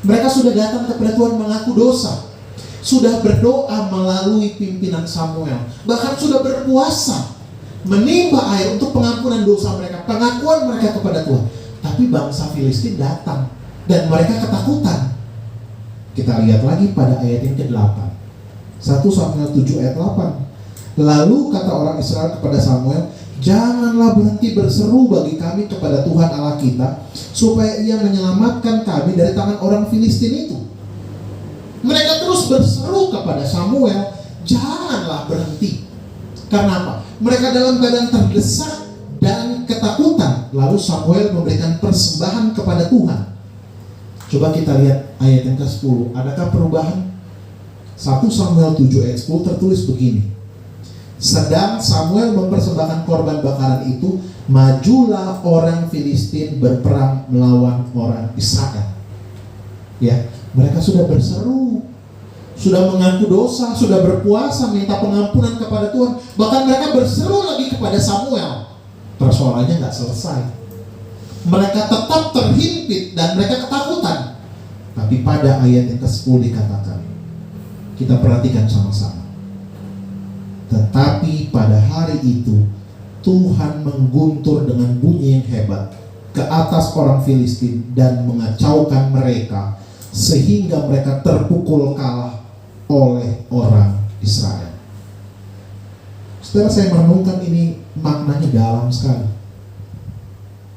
mereka sudah datang kepada Tuhan mengaku dosa, sudah berdoa melalui pimpinan Samuel, bahkan sudah berpuasa, menimba air untuk pengampunan dosa mereka, pengakuan mereka kepada Tuhan. Tapi bangsa Filistin datang dan mereka ketakutan. Kita lihat lagi pada ayat yang ke-8, 1 Samuel 7 ayat 8. Lalu kata orang Israel kepada Samuel, janganlah berhenti berseru bagi kami kepada Tuhan Allah kita, supaya Ia menyelamatkan kami dari tangan orang Filistin itu. Mereka terus berseru kepada Samuel, janganlah berhenti. Karena apa? Mereka dalam keadaan terdesak dan ketakutan. Lalu Samuel memberikan persembahan kepada Tuhan. Coba kita lihat ayat yang ke-10. Adakah perubahan? 1 Samuel 7 ayat 10 tertulis begini. Sedang Samuel mempersembahkan korban bakaran itu, majulah orang Filistin berperang melawan orang Israel. Ya, mereka sudah berseru, sudah mengaku dosa, sudah berpuasa, minta pengampunan kepada Tuhan. Bahkan mereka berseru lagi kepada Samuel. Persoalannya nggak selesai. Mereka tetap terhimpit dan mereka ketakutan. Tapi pada ayat yang ke-10 dikatakan, kita perhatikan sama-sama. Tetapi pada hari itu Tuhan mengguntur dengan bunyi yang hebat ke atas orang Filistin dan mengacaukan mereka sehingga mereka terpukul kalah oleh orang Israel. Setelah saya merenungkan ini, maknanya dalam sekali.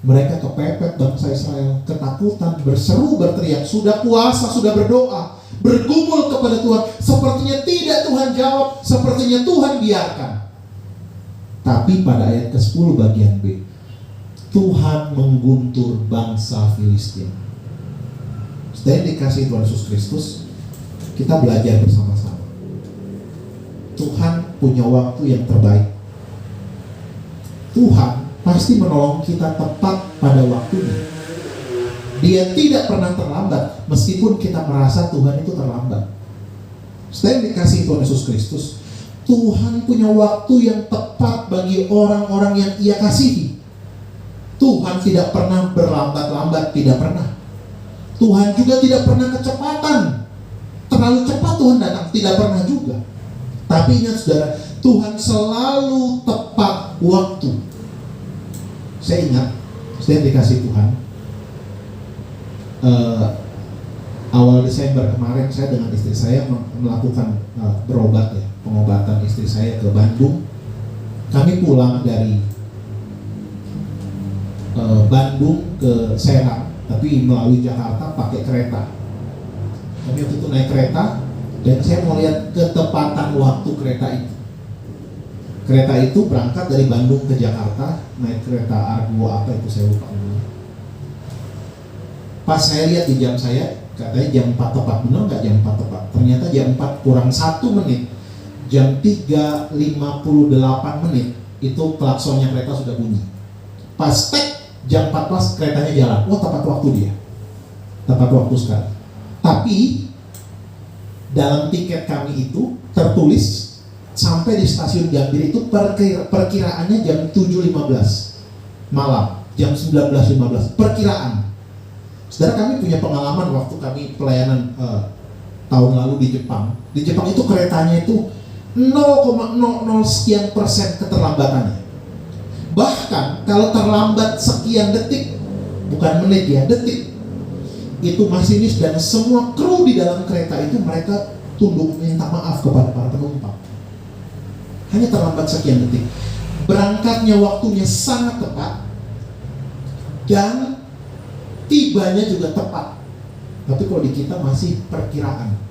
Mereka kepepet bangsa Israel, ketakutan, berseru, berteriak, sudah puasa, sudah berdoa, bergumul kepada Tuhan. Sepertinya tidak Tuhan jawab, sepertinya Tuhan biarkan. Tapi pada ayat ke-10 bagian B, Tuhan mengguntur bangsa Filistin. Setelah dikasih Tuhan Yesus Kristus, kita belajar bersama-sama. Tuhan punya waktu yang terbaik. Tuhan pasti menolong kita tepat pada waktunya. Dia tidak pernah terlambat, meskipun kita merasa Tuhan itu terlambat. Setelah dikasih Tuhan Yesus Kristus, Tuhan punya waktu yang tepat bagi orang-orang yang Ia kasihi. Tuhan tidak pernah berlambat-lambat, tidak pernah. Tuhan juga tidak pernah kecepatan. Terlalu cepat Tuhan datang, tidak pernah juga. Tapi ingat saudara, Tuhan selalu tepat waktu. Saya ingat, saya dikasih Tuhan, awal Desember kemarin saya dengan istri saya melakukan berobat ya, pengobatan istri saya ke Bandung. Kami pulang dari Bandung ke Serang tapi melalui Jakarta pakai kereta. Kami waktu itu naik kereta dan saya mau lihat ketepatan waktu kereta itu. Kereta itu berangkat dari Bandung ke Jakarta, naik kereta Argo apa itu saya lupa. Pas saya lihat di jam saya, katanya jam 4 tepat. Benar nggak jam 4 tepat? Ternyata jam 4 kurang 1 menit. Jam 3.58 menit itu klaksonnya kereta sudah bunyi. Pas tek jam 14 keretanya jalan. Wah, tepat waktu dia. Tepat waktu sekali. Tapi dalam tiket kami itu tertulis sampai di stasiun Gambir itu perkiraannya jam 7.15 malam, jam 19.15 perkiraan. Saudara, kami punya pengalaman waktu kami pelayanan tahun lalu di Jepang. Di Jepang itu keretanya itu 0,00 sekian persen keterlambatannya. Bahkan kalau terlambat sekian detik, bukan menit ya, detik, itu masinis dan semua kru di dalam kereta itu mereka tunduk minta maaf kepada para penumpang. Hanya terlambat sekian detik. Berangkatnya waktunya sangat tepat dan tibanya juga tepat. Tapi kalau di kita masih perkiraan.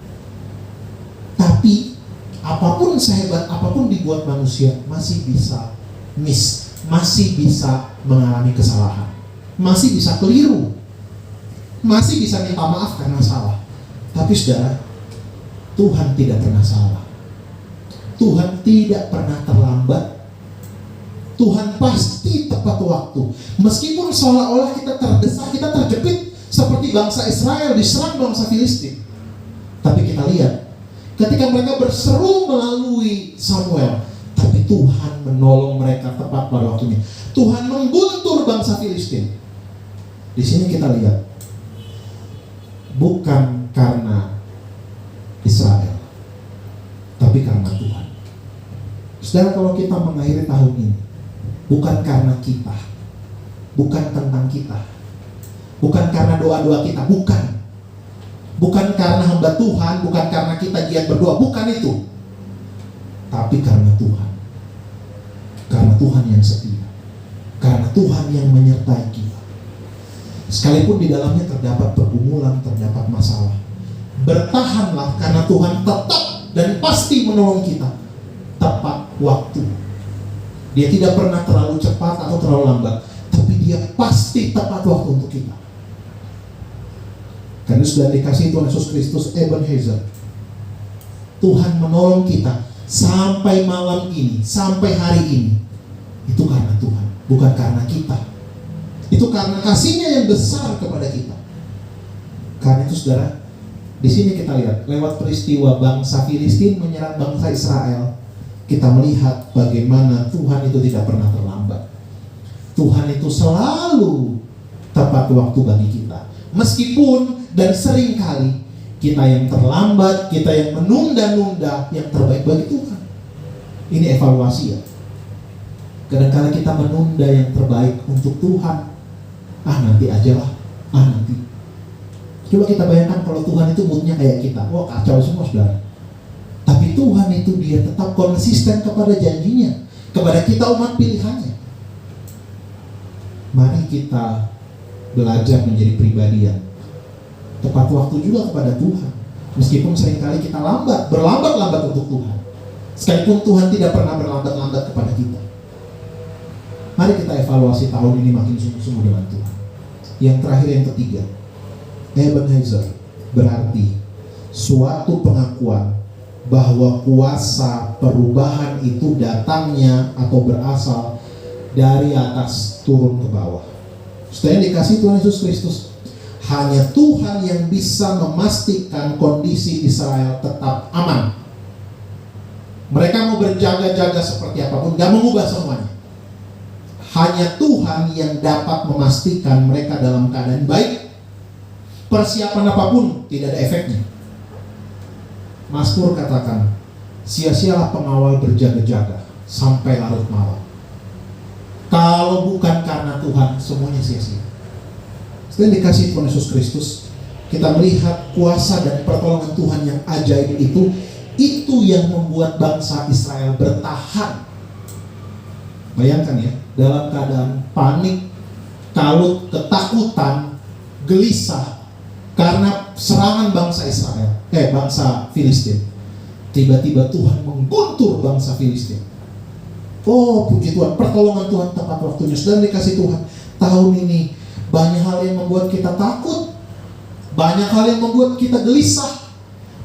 Tapi apapun sehebat apapun dibuat manusia masih bisa miss, masih bisa mengalami kesalahan, masih bisa keliru, masih bisa minta maaf karena salah. Tapi saudara, Tuhan tidak pernah salah. Tuhan tidak pernah terlambat. Tuhan pasti tepat waktu. Meskipun seolah-olah kita terdesak, kita terjepit seperti bangsa Israel diserang bangsa Filistin. Tapi kita lihat, ketika mereka berseru melalui Samuel, tapi Tuhan menolong mereka tepat pada waktunya. Tuhan mengguntur bangsa Filistin. Di sini kita lihat, bukan karena Israel, tapi karena Tuhan. Saudara, kalau kita mengakhiri tahun ini, bukan karena kita, bukan tentang kita, bukan karena doa-doa kita, bukan karena hamba Tuhan, bukan karena kita giat berdoa, bukan itu, tapi karena Tuhan. Karena Tuhan yang setia, karena Tuhan yang menyertai kita. Sekalipun di dalamnya terdapat pergumulan, terdapat masalah, bertahanlah karena Tuhan tetap dan pasti menolong kita tepat waktu. Dia tidak pernah terlalu cepat atau terlalu lambat, tapi dia pasti tepat waktu untuk kita. Karena sudah dikasih Tuhan Yesus Kristus Ebenezer, Tuhan menolong kita sampai malam ini, sampai hari ini. Itu karena Tuhan, bukan karena kita. Itu karena kasih-Nya yang besar kepada kita. Karena itu saudara, di sini kita lihat lewat peristiwa bangsa Filistin menyerang bangsa Israel, kita melihat bagaimana Tuhan itu tidak pernah terlambat. Tuhan itu selalu tepat waktu bagi kita. Meskipun dan seringkali kita yang terlambat, kita yang menunda-nunda, yang terbaik bagi Tuhan. Ini evaluasi ya. Kadang-kadang kita menunda yang terbaik untuk Tuhan. Nanti aja lah, nanti. Coba kita bayangkan kalau Tuhan itu moodnya kayak kita. Wah, kacau semua saudara. Tapi Tuhan itu dia tetap konsisten kepada janjinya, kepada kita umat pilihannya. Mari kita belajar menjadi pribadi yang tepat waktu juga kepada Tuhan. Meskipun seringkali kita berlambat-lambat untuk Tuhan. Sekalipun Tuhan tidak pernah berlambat-lambat kepada kita. Mari kita evaluasi tahun ini makin sungguh-sungguh dengan Tuhan. Yang terakhir, yang ketiga, Ebenezer berarti suatu pengakuan bahwa kuasa perubahan itu datangnya atau berasal dari atas turun ke bawah. Setelah dikasih Tuhan Yesus Kristus, hanya Tuhan yang bisa memastikan kondisi Israel tetap aman. Mereka mau berjaga-jaga seperti apapun, gak mengubah semuanya. Hanya Tuhan yang dapat memastikan mereka dalam keadaan baik. Persiapan apapun tidak ada efeknya. Mazmur katakan, sia-sialah pengawal berjaga-jaga sampai larut malam. Kalau bukan karena Tuhan, semuanya sia-sia. Setelah dikasih Tuhan Yesus Kristus, kita melihat kuasa dan pertolongan Tuhan yang ajaib itu yang membuat bangsa Israel bertahan. Bayangkan ya, dalam keadaan panik, kalut, ketakutan, gelisah karena serangan bangsa bangsa Filistin. Tiba-tiba Tuhan mengguntur bangsa Filistin. Oh, puji Tuhan, pertolongan Tuhan tepat waktunya. Saudara dikasih Tuhan, tahun ini banyak hal yang membuat kita takut, banyak hal yang membuat kita gelisah,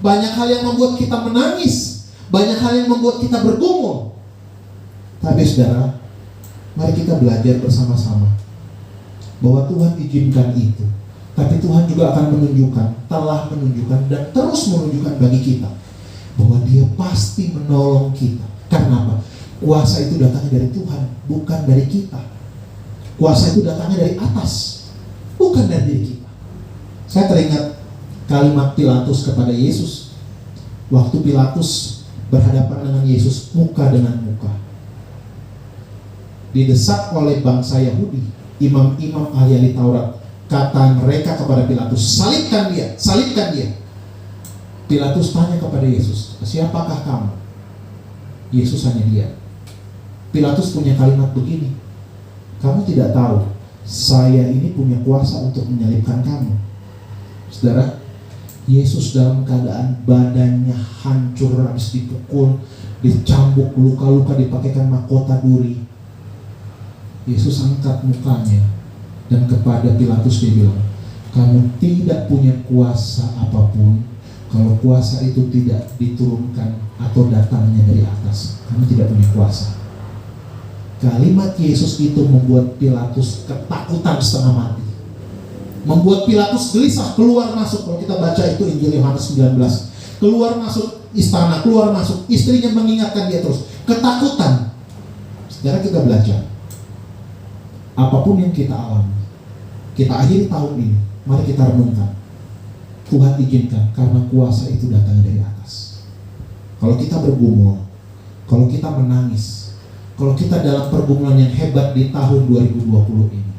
banyak hal yang membuat kita menangis, banyak hal yang membuat kita bergumul. Tapi saudara, mari kita belajar bersama-sama bahwa Tuhan izinkan itu. Tapi Tuhan juga akan telah menunjukkan dan terus menunjukkan bagi kita bahwa Dia pasti menolong kita. Karena apa? Kuasa itu datangnya dari Tuhan, bukan dari kita. Kuasa itu datangnya dari atas, bukan dari diri kita. Saya teringat kalimat Pilatus kepada Yesus. Waktu Pilatus berhadapan dengan Yesus muka dengan muka, didesak oleh bangsa Yahudi, imam-imam ahli Taurat. Kata mereka kepada Pilatus, salibkan dia, salibkan dia. Pilatus tanya kepada Yesus, siapakah kamu? Yesus hanya diam. Pilatus punya kalimat begini, kamu tidak tahu saya ini punya kuasa untuk menyalibkan kamu. Saudara, Yesus dalam keadaan badannya hancur, habis dipukul, dicambuk, luka-luka, dipakaikan mahkota duri. Yesus angkat mukanya dan kepada Pilatus dia bilang, kamu tidak punya kuasa apapun kalau kuasa itu tidak diturunkan atau datangnya dari atas. Kamu tidak punya kuasa. Kalimat Yesus itu membuat Pilatus ketakutan setengah mati, membuat Pilatus gelisah, keluar masuk. Kalau kita baca itu Injil Yohanes 19, keluar masuk istana, keluar masuk, istrinya mengingatkan dia terus, ketakutan. Saudara, kita belajar, apapun yang kita alami, kita akhiri tahun ini, mari kita renungkan, Tuhan izinkan karena kuasa itu datang dari atas. Kalau kita bergumul, kalau kita menangis, kalau kita dalam pergumulan yang hebat di tahun 2020 ini,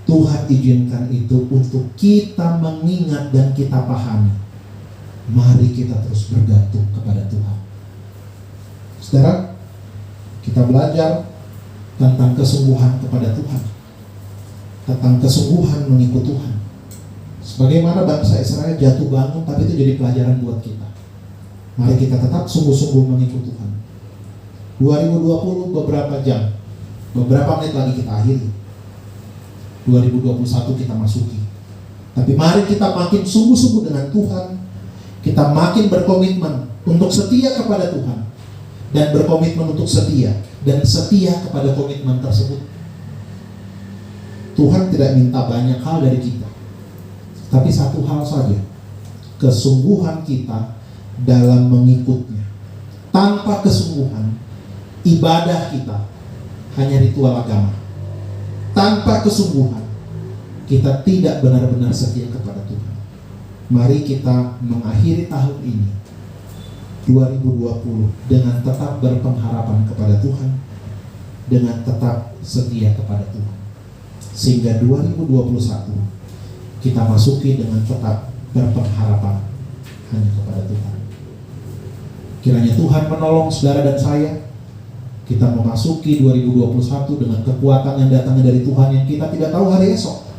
Tuhan izinkan itu untuk kita mengingat dan kita pahami. Mari kita terus bergantung kepada Tuhan. Saudara, kita belajar tentang kesungguhan kepada Tuhan, tentang kesungguhan mengikut Tuhan. Sebagaimana bangsa Israel jatuh bangun, tapi itu jadi pelajaran buat kita. Mari kita tetap sungguh-sungguh mengikut Tuhan. 2020 beberapa jam, beberapa menit lagi kita akhiri. 2021 kita masuki. Tapi mari kita makin sungguh-sungguh dengan Tuhan. Kita makin berkomitmen untuk setia kepada Tuhan, dan berkomitmen untuk setia, dan setia kepada komitmen tersebut. Tuhan tidak minta banyak hal dari kita, tapi satu hal saja, kesungguhan kita dalam mengikutnya. Tanpa kesungguhan, ibadah kita hanya ritual agama. Tanpa kesungguhan, kita tidak benar-benar setia kepada Tuhan. Mari kita mengakhiri tahun ini 2020 dengan tetap berpengharapan kepada Tuhan, dengan tetap setia kepada Tuhan, sehingga 2021 kita masuki dengan tetap berpengharapan hanya kepada Tuhan. Kiranya Tuhan menolong saudara dan saya, kita memasuki 2021 dengan kekuatan yang datangnya dari Tuhan yang kita tidak tahu hari esok.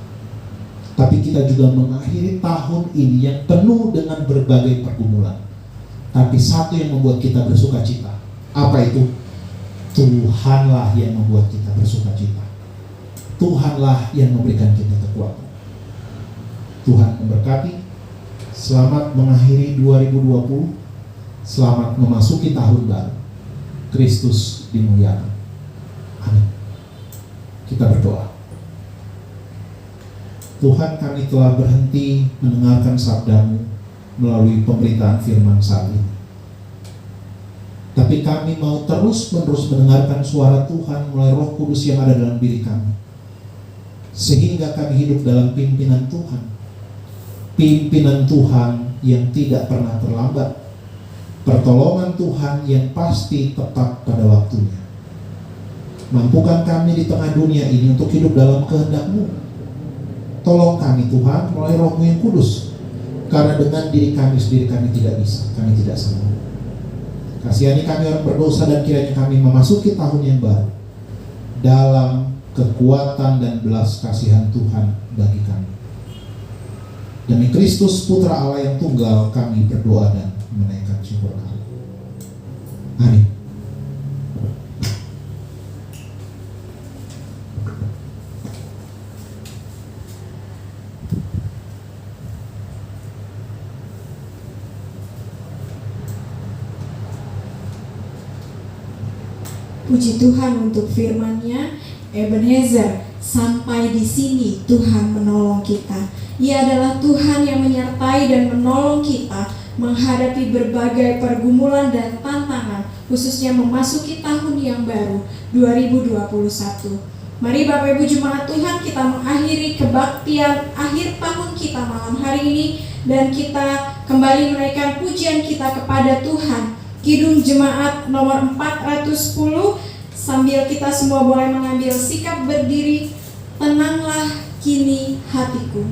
Tapi kita juga mengakhiri tahun ini yang penuh dengan berbagai pergumulan. Tapi satu yang membuat kita bersuka cita. Apa itu? Tuhanlah yang membuat kita bersuka cita. Tuhanlah yang memberikan kita kekuatan. Tuhan memberkati. Selamat mengakhiri 2020. Selamat memasuki tahun baru. Kristus dimuliakan. Amin. Kita berdoa. Tuhan, kami telah berhenti mendengarkan sabda-Mu melalui pemberitaan firman saat ini. Tapi kami mau terus-menerus mendengarkan suara Tuhan melalui Roh Kudus yang ada dalam diri kami, sehingga kami hidup dalam pimpinan Tuhan. Pimpinan Tuhan yang tidak pernah terlambat, pertolongan Tuhan yang pasti tepat pada waktunya. Mampukan kami di tengah dunia ini untuk hidup dalam kehendak-Mu. Tolong kami Tuhan melalui Roh-Mu yang kudus, karena dengan diri kami sendiri kami tidak bisa, kami tidak sanggup. Kasihani kami orang berdosa, dan kiranya kami memasuki tahun yang baru dalam kekuatan dan belas kasihan Tuhan bagi kami. Demi Kristus Putra Allah yang tunggal, kami berdoa dan menaikkan syukur kami. Amin. Puji Tuhan untuk firman-Nya. Ebenezer, sampai di sini Tuhan menolong kita. Ia adalah Tuhan yang menyertai dan menolong kita menghadapi berbagai pergumulan dan tantangan, khususnya memasuki tahun yang baru 2021. Mari Bapak Ibu Jemaat Tuhan, kita mengakhiri kebaktian akhir tahun kita malam hari ini, dan kita kembali menaikkan pujian kita kepada Tuhan. Kidung Jemaat nomor 410, sambil kita semua boleh mengambil sikap berdiri. Tenanglah kini hatiku.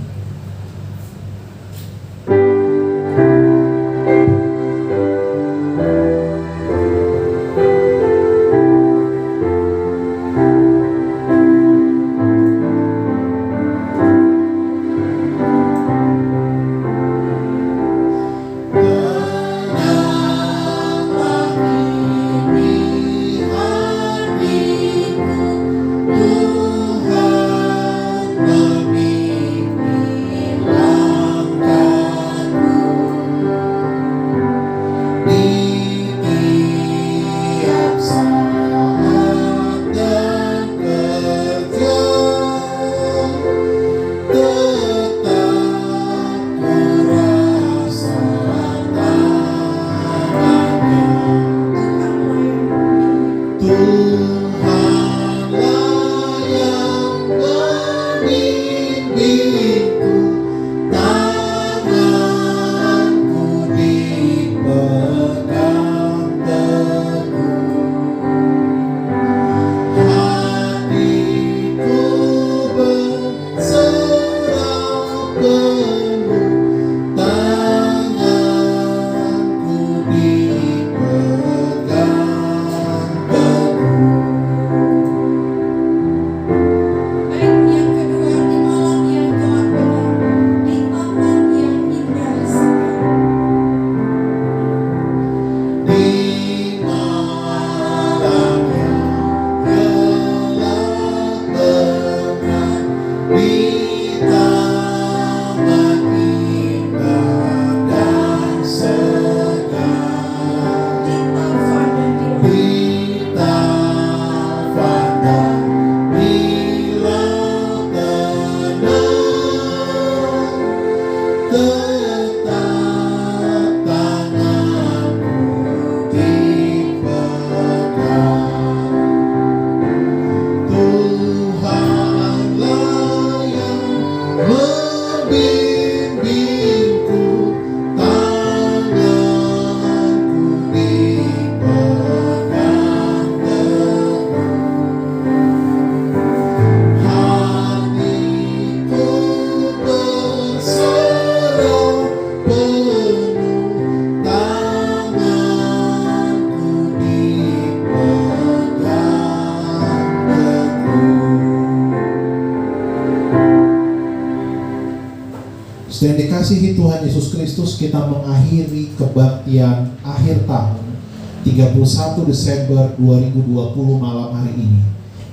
Dan dikasihi Tuhan Yesus Kristus, kita mengakhiri kebaktian akhir tahun 31 Desember 2020 malam hari ini.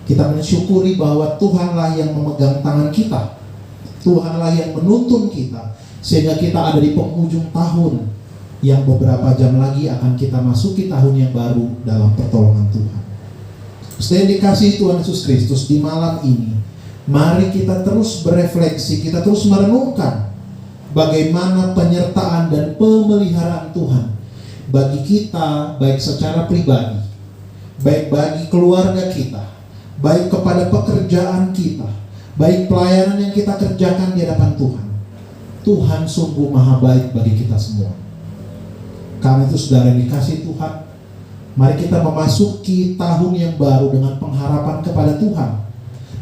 Kita mensyukuri bahwa Tuhanlah yang memegang tangan kita, Tuhanlah yang menuntun kita, sehingga kita ada di penghujung tahun yang beberapa jam lagi akan kita masuki tahun yang baru dalam pertolongan Tuhan. Dan dikasihi Tuhan Yesus Kristus, di malam ini mari kita terus berefleksi, kita terus merenungkan bagaimana penyertaan dan pemeliharaan Tuhan bagi kita, baik secara pribadi, baik bagi keluarga kita, baik kepada pekerjaan kita, baik pelayanan yang kita kerjakan di hadapan Tuhan. Tuhan sungguh maha baik bagi kita semua. Karena itu saudara yang dikasihi Tuhan, mari kita memasuki tahun yang baru dengan pengharapan kepada Tuhan,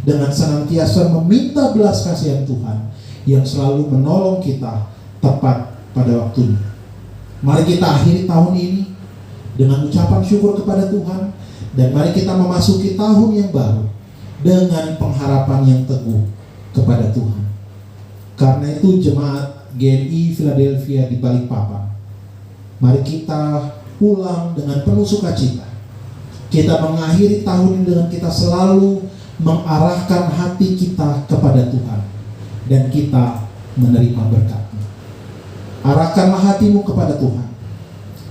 dengan senantiasa meminta belas kasihan Tuhan yang selalu menolong kita tepat pada waktunya. Mari kita akhiri tahun ini dengan ucapan syukur kepada Tuhan, dan mari kita memasuki tahun yang baru dengan pengharapan yang teguh kepada Tuhan. Karena itu jemaat GNI Philadelphia di Balikpapan. Mari kita pulang dengan penuh sukacita. Kita mengakhiri tahun ini dengan kita selalu mengarahkan hati kita kepada Tuhan dan kita menerima berkat-Nya. Arahkanlah hatimu kepada Tuhan.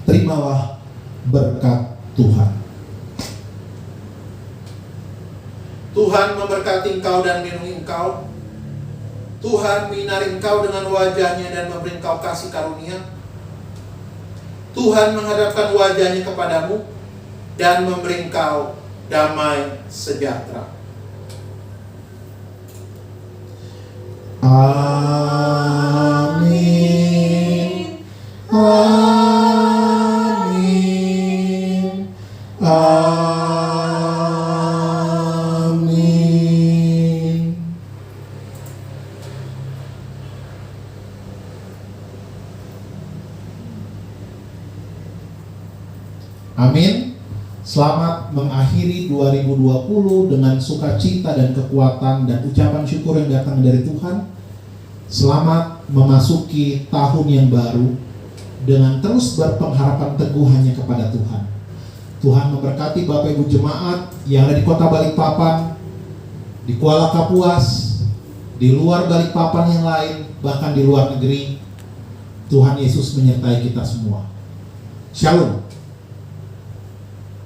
Terimalah berkat Tuhan. Tuhan memberkati engkau dan melindungi engkau. Tuhan menyinari engkau dengan wajah-Nya dan memberi engkau kasih karunia. Tuhan menghadapkan wajah-Nya kepadamu dan memberi engkau damai sejahtera. Amin. Amin. Amin. Amin. Selamat mengakhiri 2020 dengan sukacita dan kekuatan dan ucapan syukur yang datang dari Tuhan. Selamat memasuki tahun yang baru dengan terus berpengharapan teguh hanya kepada Tuhan. Tuhan memberkati Bapak Ibu jemaat yang ada di kota Balikpapan, di Kuala Kapuas, di luar Balikpapan yang lain, bahkan di luar negeri. Tuhan Yesus menyertai kita semua. Shalom.